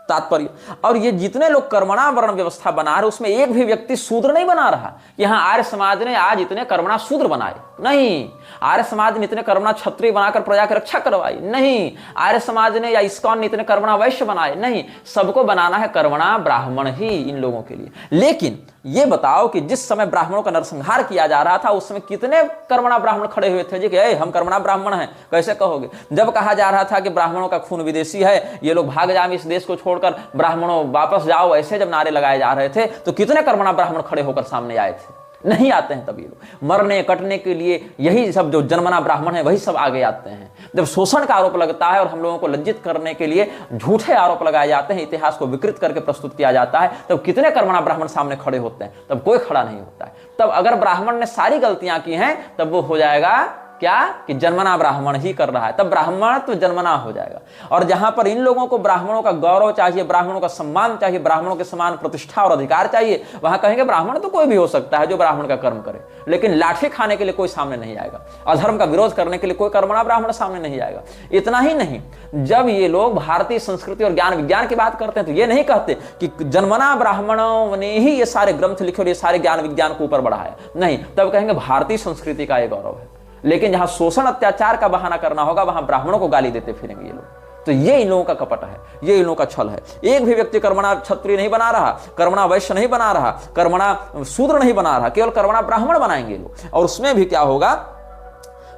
तात्पर्य। और ये जितने लोग कर्मणा वर्ण व्यवस्था बना रहे, उसमें एक भी व्यक्ति शूद्र नहीं बना रहा। यहाँ आर्य समाज ने आज इतने कर्मणा शूद्र बनाए नहीं, आर्य समाज ने इतने कर्मणा क्षत्रिय बनाकर प्रजा की रक्षा करवाई नहीं, आर्य समाज ने या इस्कॉन ने इतने कर्मणा वैश्य बनाए नहीं। सबको बनाना है कर्मणा ब्राह्मण ही इन लोगों के लिए। लेकिन ये बताओ कि जिस समय ब्राह्मणों का नरसंहार किया जा रहा था उस समय कितने कर्मणा ब्राह्मण खड़े हुए थे जी कि हम कर्मणा ब्राह्मण हैं? कैसे कहोगे? जब कहा जा रहा था कि ब्राह्मणों का खून विदेशी है, ये लोग भाग जाएं इस देश को छोड़कर, ब्राह्मणों वापस जाओ, ऐसे जब नारे लगाए जा रहे थे तो कितने कर्मणा ब्राह्मण खड़े होकर सामने आए थे? नहीं आते हैं। तभी लोग मरने कटने के लिए यही सब जो जन्मना ब्राह्मण है वही सब आगे आते हैं। जब शोषण का आरोप लगता है और हम लोगों को लज्जित करने के लिए झूठे आरोप लगाए जाते हैं, इतिहास को विकृत करके प्रस्तुत किया जाता है, तब कितने कर्मणा ब्राह्मण सामने खड़े होते हैं? तब कोई खड़ा नहीं होता है। तब अगर ब्राह्मण ने सारी गलतियां की हैं तब वो हो जाएगा क्या कि जन्मना ब्राह्मण ही कर रहा है, तब ब्राह्मण तो जन्मना हो जाएगा। और जहां पर इन लोगों को ब्राह्मणों का गौरव चाहिए, ब्राह्मणों का सम्मान चाहिए, ब्राह्मणों के समान प्रतिष्ठा और अधिकार चाहिए, वहां कहेंगे ब्राह्मण तो कोई भी हो सकता है जो ब्राह्मण का कर्म करे, लेकिन लाठी खाने के लिए कोई सामने नहीं आएगा, अधर्म का विरोध करने के लिए कोई कर्मणा ब्राह्मण सामने नहीं आएगा। इतना ही नहीं, जब ये लोग भारतीय संस्कृति और ज्ञान विज्ञान की बात करते हैं तो ये नहीं कहते कि जन्मना ब्राह्मणों ने ही ये सारे ग्रंथ लिखे और ये सारे ज्ञान विज्ञान को ऊपर बढ़ाया, नहीं, तब कहेंगे भारतीय संस्कृति का ये गौरव है। लेकिन जहां शोषण अत्याचार का बहाना करना होगा वहां ब्राह्मणों को गाली देते फिरेंगे ये लोग। तो ये इन लोगों का कपट है, ये इन लोगों का छल है। एक भी व्यक्ति कर्मणा क्षत्रिय नहीं बना रहा, कर्मणा वैश्य नहीं बना रहा, कर्मणा शूद्र नहीं बना रहा, केवल कर्मणा ब्राह्मण बनाएंगे लोग। और उसमें भी क्या होगा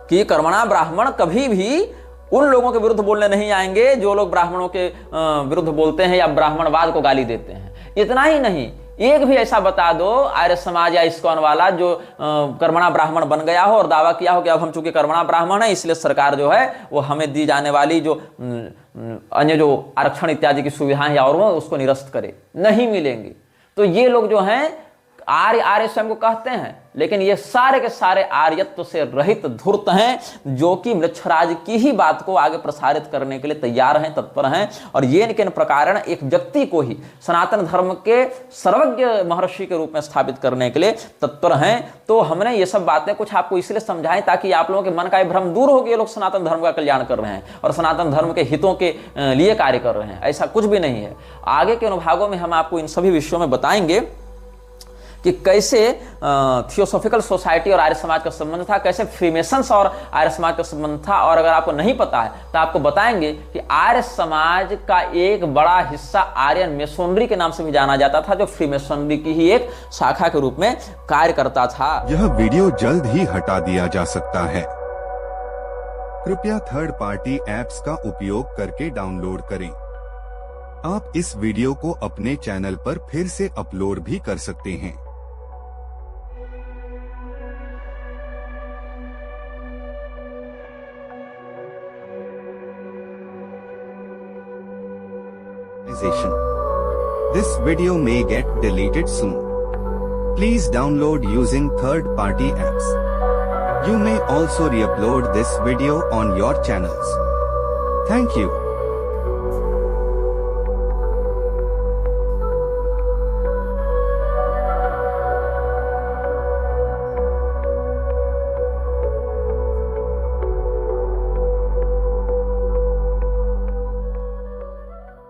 कि कर्मणा ब्राह्मण कभी भी उन लोगों के विरुद्ध बोलने नहीं आएंगे जो लोग ब्राह्मणों के विरुद्ध बोलते हैं या ब्राह्मणवाद को गाली देते हैं। इतना ही नहीं, एक भी ऐसा बता दो आर्य समाज या इस्कॉन वाला जो कर्मणा ब्राह्मण बन गया हो और दावा किया हो कि अब हम चूंकि कर्मणा ब्राह्मण है इसलिए सरकार जो है वो हमें दी जाने वाली जो अन्य जो आरक्षण इत्यादि की सुविधाएं या और वो उसको निरस्त करे, नहीं मिलेंगी। तो ये लोग जो हैं आर्य स्वयं को कहते हैं, लेकिन ये सारे के सारे आर्यत्व से रहित धूर्त हैं जो कि मृच्छराज की ही बात को आगे प्रसारित करने के लिए तैयार हैं, तत्पर हैं। और ये किन प्रकार एक व्यक्ति को ही सनातन धर्म के सर्वज्ञ महर्षि के रूप में स्थापित करने के लिए तत्पर हैं। तो हमने ये सब बातें कुछ आपको इसलिए समझाएं ताकि आप लोगों के मन का भ्रम दूर हो कि ये लोग सनातन धर्म का कल्याण कर रहे हैं और सनातन धर्म के हितों के लिए कार्य कर रहे हैं। ऐसा कुछ भी नहीं है। आगे के अनुभागों में हम आपको इन सभी विषयों में बताएंगे कि कैसे थियोसॉफिकल सोसाइटी और आर्य समाज का संबंध था, कैसे फ्रीमेसन्स और आर्य समाज का संबंध था। और अगर आपको नहीं पता है तो आपको बताएंगे कि आर्य समाज का एक बड़ा हिस्सा आर्यन मेसोनरी के नाम से भी जाना जाता था, जो फ्रीमेसोनरी की ही एक शाखा के रूप में कार्य करता था। यह वीडियो जल्द ही हटा दिया जा सकता है। कृपया थर्ड पार्टी ऐप्स का उपयोग करके डाउनलोड करें। आप इस वीडियो को अपने चैनल पर फिर से अपलोड भी कर सकते हैं। This video may get deleted soon. Please download using third-party apps. You may also re-upload this video on your channels. Thank you.